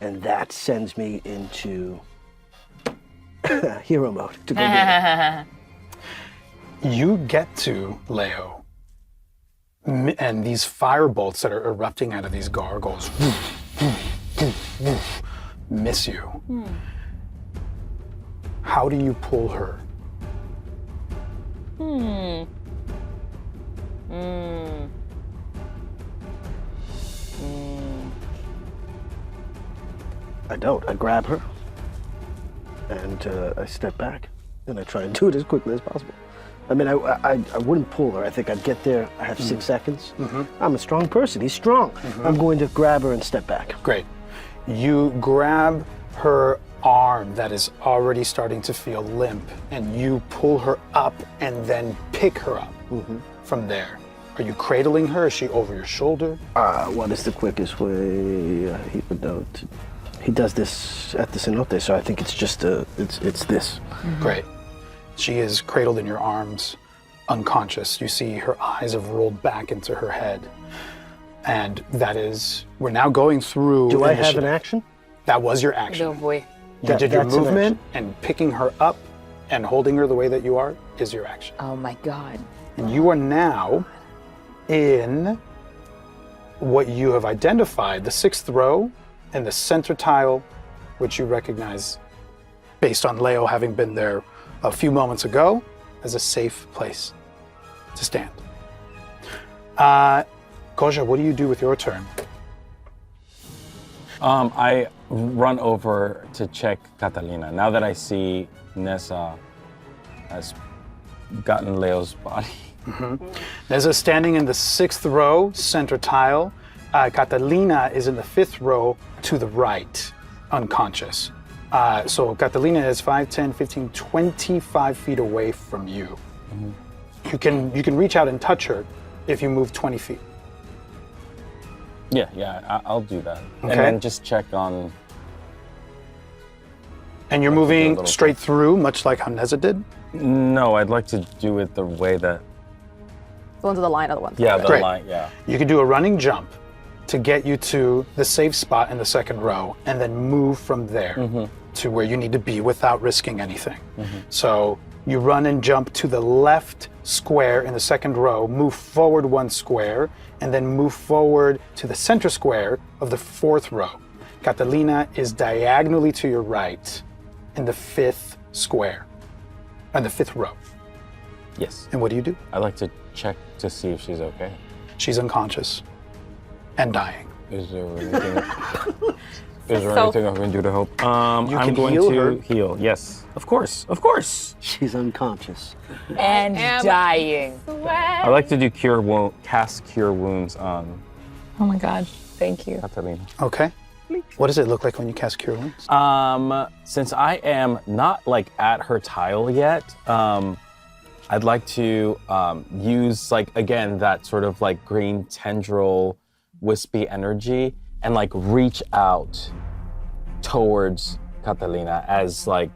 And that sends me into hero mode to go get it. You get to Leo, and these fire bolts that are erupting out of these gargoyles miss you. How do you pull her? I don't. I grab her, and I step back, and I try and do it as quickly as possible. I mean, I wouldn't pull her. I think I'd get there. I have 6 seconds. I'm a strong person. He's strong. I'm going to grab her and step back. Great. You grab her arm that is already starting to feel limp, and you pull her up and then pick her up from there. Are you cradling her? Is she over your shoulder? What is the quickest way he would know? He does this at the cenote, so I think it's just it's this. Great. She is cradled in your arms, unconscious. You see her eyes have rolled back into her head. And that is, we're now going through. Do I have initiative. an action? That was your action. Oh boy. You did your That's an movement, and picking her up and holding her the way that you are is your action. Oh my god. And you are now in what you have identified, the 6th row and the center tile, which you recognize based on Leo having been there a few moments ago as a safe place to stand. Koja, what do you do with your turn? I run over to check Catalina. Now that I see Neza has gotten Leo's body. Neza standing in the 6th row, center tile. Catalina is in the 5th row to the right, unconscious. So Catalina is 5, 10, 15, 25 feet away from you. You can reach out and touch her if you move 20 feet. Yeah, I'll do that. Okay. And then just check on. And you're Like to do a moving little straight through, much like how Neza did? No, I'd like to do it the way that. The ones with the line are the ones. Yeah, the Great. line. Yeah. You can do a running jump to get you to the safe spot in the 2nd row and then move from there to where you need to be without risking anything. So you run and jump to the left square in the 2nd row, move forward 1 square, and then move forward to the center square of the 4th row. Catalina is diagonally to your right in the 5th square, and the 5th row. Yes. And what do you do? I'd like to check to see if she's okay. She's unconscious and dying. Is there anything? Is there anything I can do to help? I'm can going heal to her. heal. Yes, of course, of course. She's unconscious. And dying. I like to do cast cure wounds on Oh my God, thank you. Catalina. Okay. What does it look like when you cast Cure Wounds? Since I am not like at her tile yet, I'd like to use like, again, that sort of like green tendril wispy energy and like reach out towards Catalina as like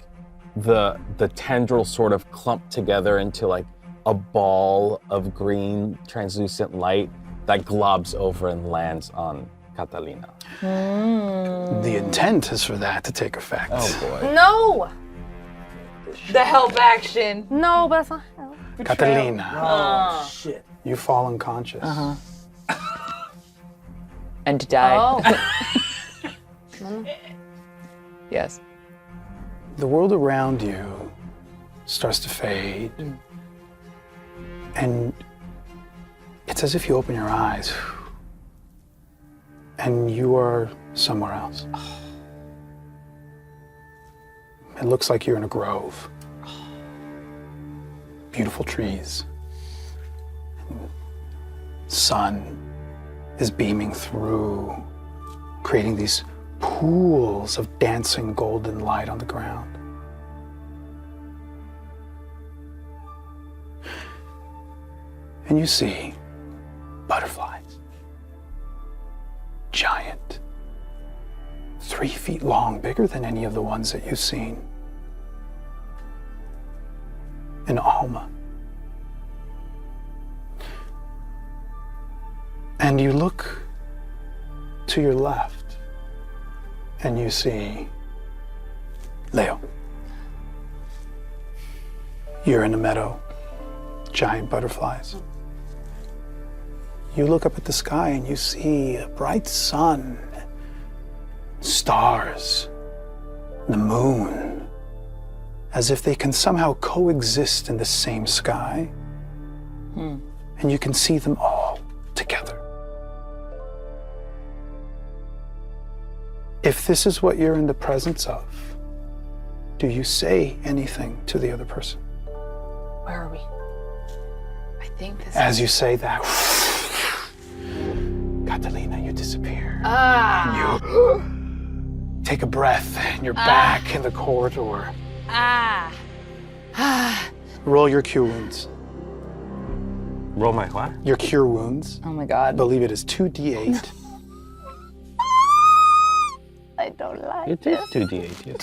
the tendrils sort of clump together into like a ball of green translucent light that globs over and lands on Catalina. The intent is for that to take effect. Oh boy. No! The help action. No, but that's not help. Catalina, Oh, shit. you fall unconscious. And to die. Oh. Yes. The world around you starts to fade. And it's as if you open your eyes and you are somewhere else. It looks like you're in a grove. Beautiful trees. Sun is beaming through, creating these pools of dancing golden light on the ground. And you see butterflies, giant, 3 feet long, bigger than any of the ones that you've seen in Alma. And you look to your left and you see Leo. You're in a meadow, giant butterflies. You look up at the sky and you see a bright sun, stars, the moon, as if they can somehow coexist in the same sky. And you can see them all together. If this is what you're in the presence of, do you say anything to the other person? Where are we? I think this As you say that, Catalina, you disappear. Ah. You take a breath and you're back in the corridor. Roll your cure wounds. Roll my what? Your cure wounds. Oh my I God. believe it is 2d8. I don't like It is 2d8, yes.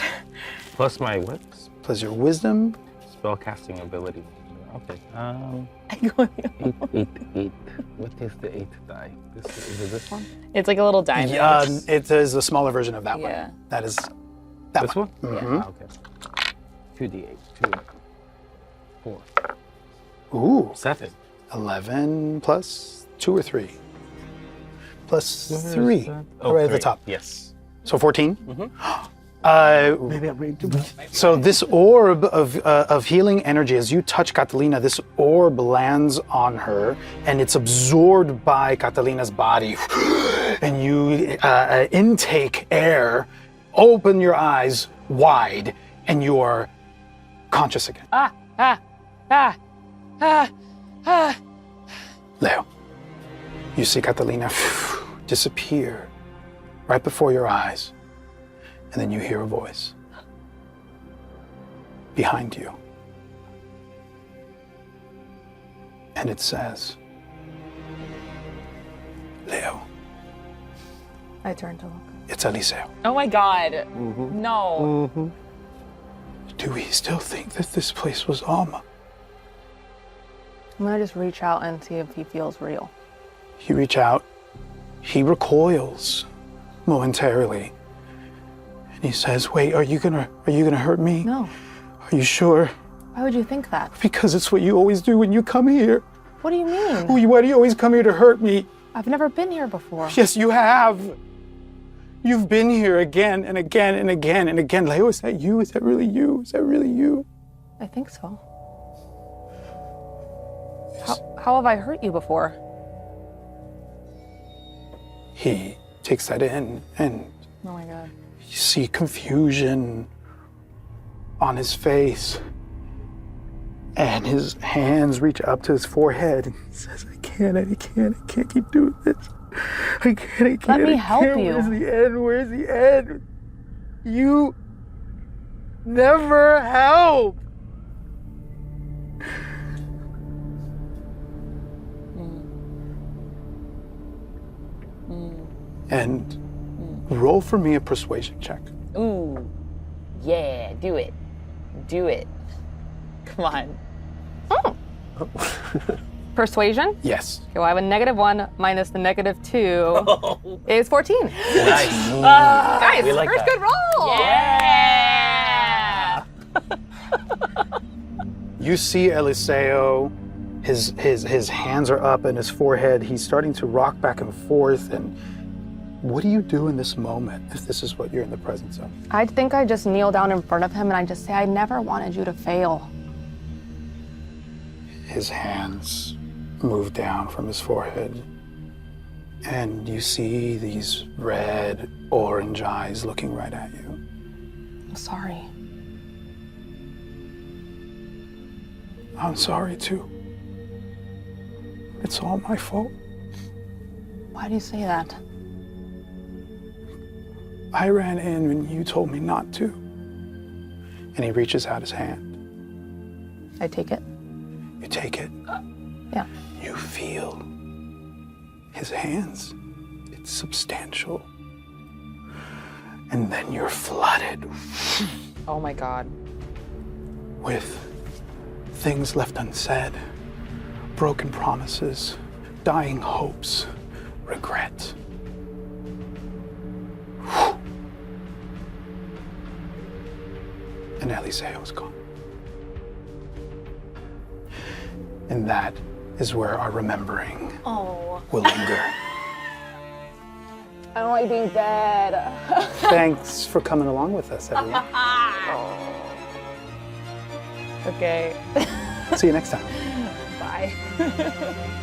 Plus my what? Plus your wisdom. Spellcasting ability. Okay. I'm going- 8. What is the 8th die? Is it this one? It's like a little diamond. It is a smaller version of that Yeah. one. That is that This one? Mhm. Okay. 2d8. 2, 4, Ooh, 7. 11 plus 2 or 3? Plus 3. Oh, right at the 3. top. Yes. So 14? Maybe I'm ready to. So this orb of healing energy, as you touch Catalina, this orb lands on her and it's absorbed by Catalina's body. And you intake air, open your eyes wide, and you are conscious again. Leo, you see Catalina disappear right before your eyes. And then you hear a voice behind you. And it says, Leo, I turn to look. it's Eliseo. Oh my God. No. Do we still think that this place was Alma? I'm gonna just reach out and see if he feels real. You reach out, he recoils momentarily. And he says, wait, are you gonna hurt me? No. Are you sure? Why would you think that? Because it's what you always do when you come here. What do you mean? Why do you always come here to hurt me? I've never been here before. Yes, you have. You've been here again and again and again and again. Leo, is that you? Is that really you? Is that really you? I think so. How have I hurt you before? He takes that in and Oh my God. you see confusion on his face. And his hands reach up to his forehead and he says, I can't keep doing this. I can't. Let me help you. Where's the end? You never help. And roll for me a persuasion check. Ooh, yeah, do it. Do it. Come on. Oh. Persuasion? Yes. Okay, well, I have a -1 minus the -2 is 14. Nice. Guys, we like first that. good roll. Yeah! You see Eliseo, his hands are up in his forehead. He's starting to rock back and forth. And what do you do in this moment if this is what you're in the presence of? I think I just kneel down in front of him and I just say, I never wanted you to fail. His hands move down from his forehead. And you see these red, orange eyes looking right at you. I'm sorry. I'm sorry too. It's all my fault. Why do you say that? I ran in when you told me not to. And he reaches out his hand. I take it. You take it. Yeah. You feel his hands. It's substantial. And then you're flooded Oh my God. with things left unsaid, broken promises, dying hopes, regret. And Eliseo's gone. And that is where our remembering will linger. I don't like being dead. Thanks for coming along with us, everyone. Okay. See you next time. Bye.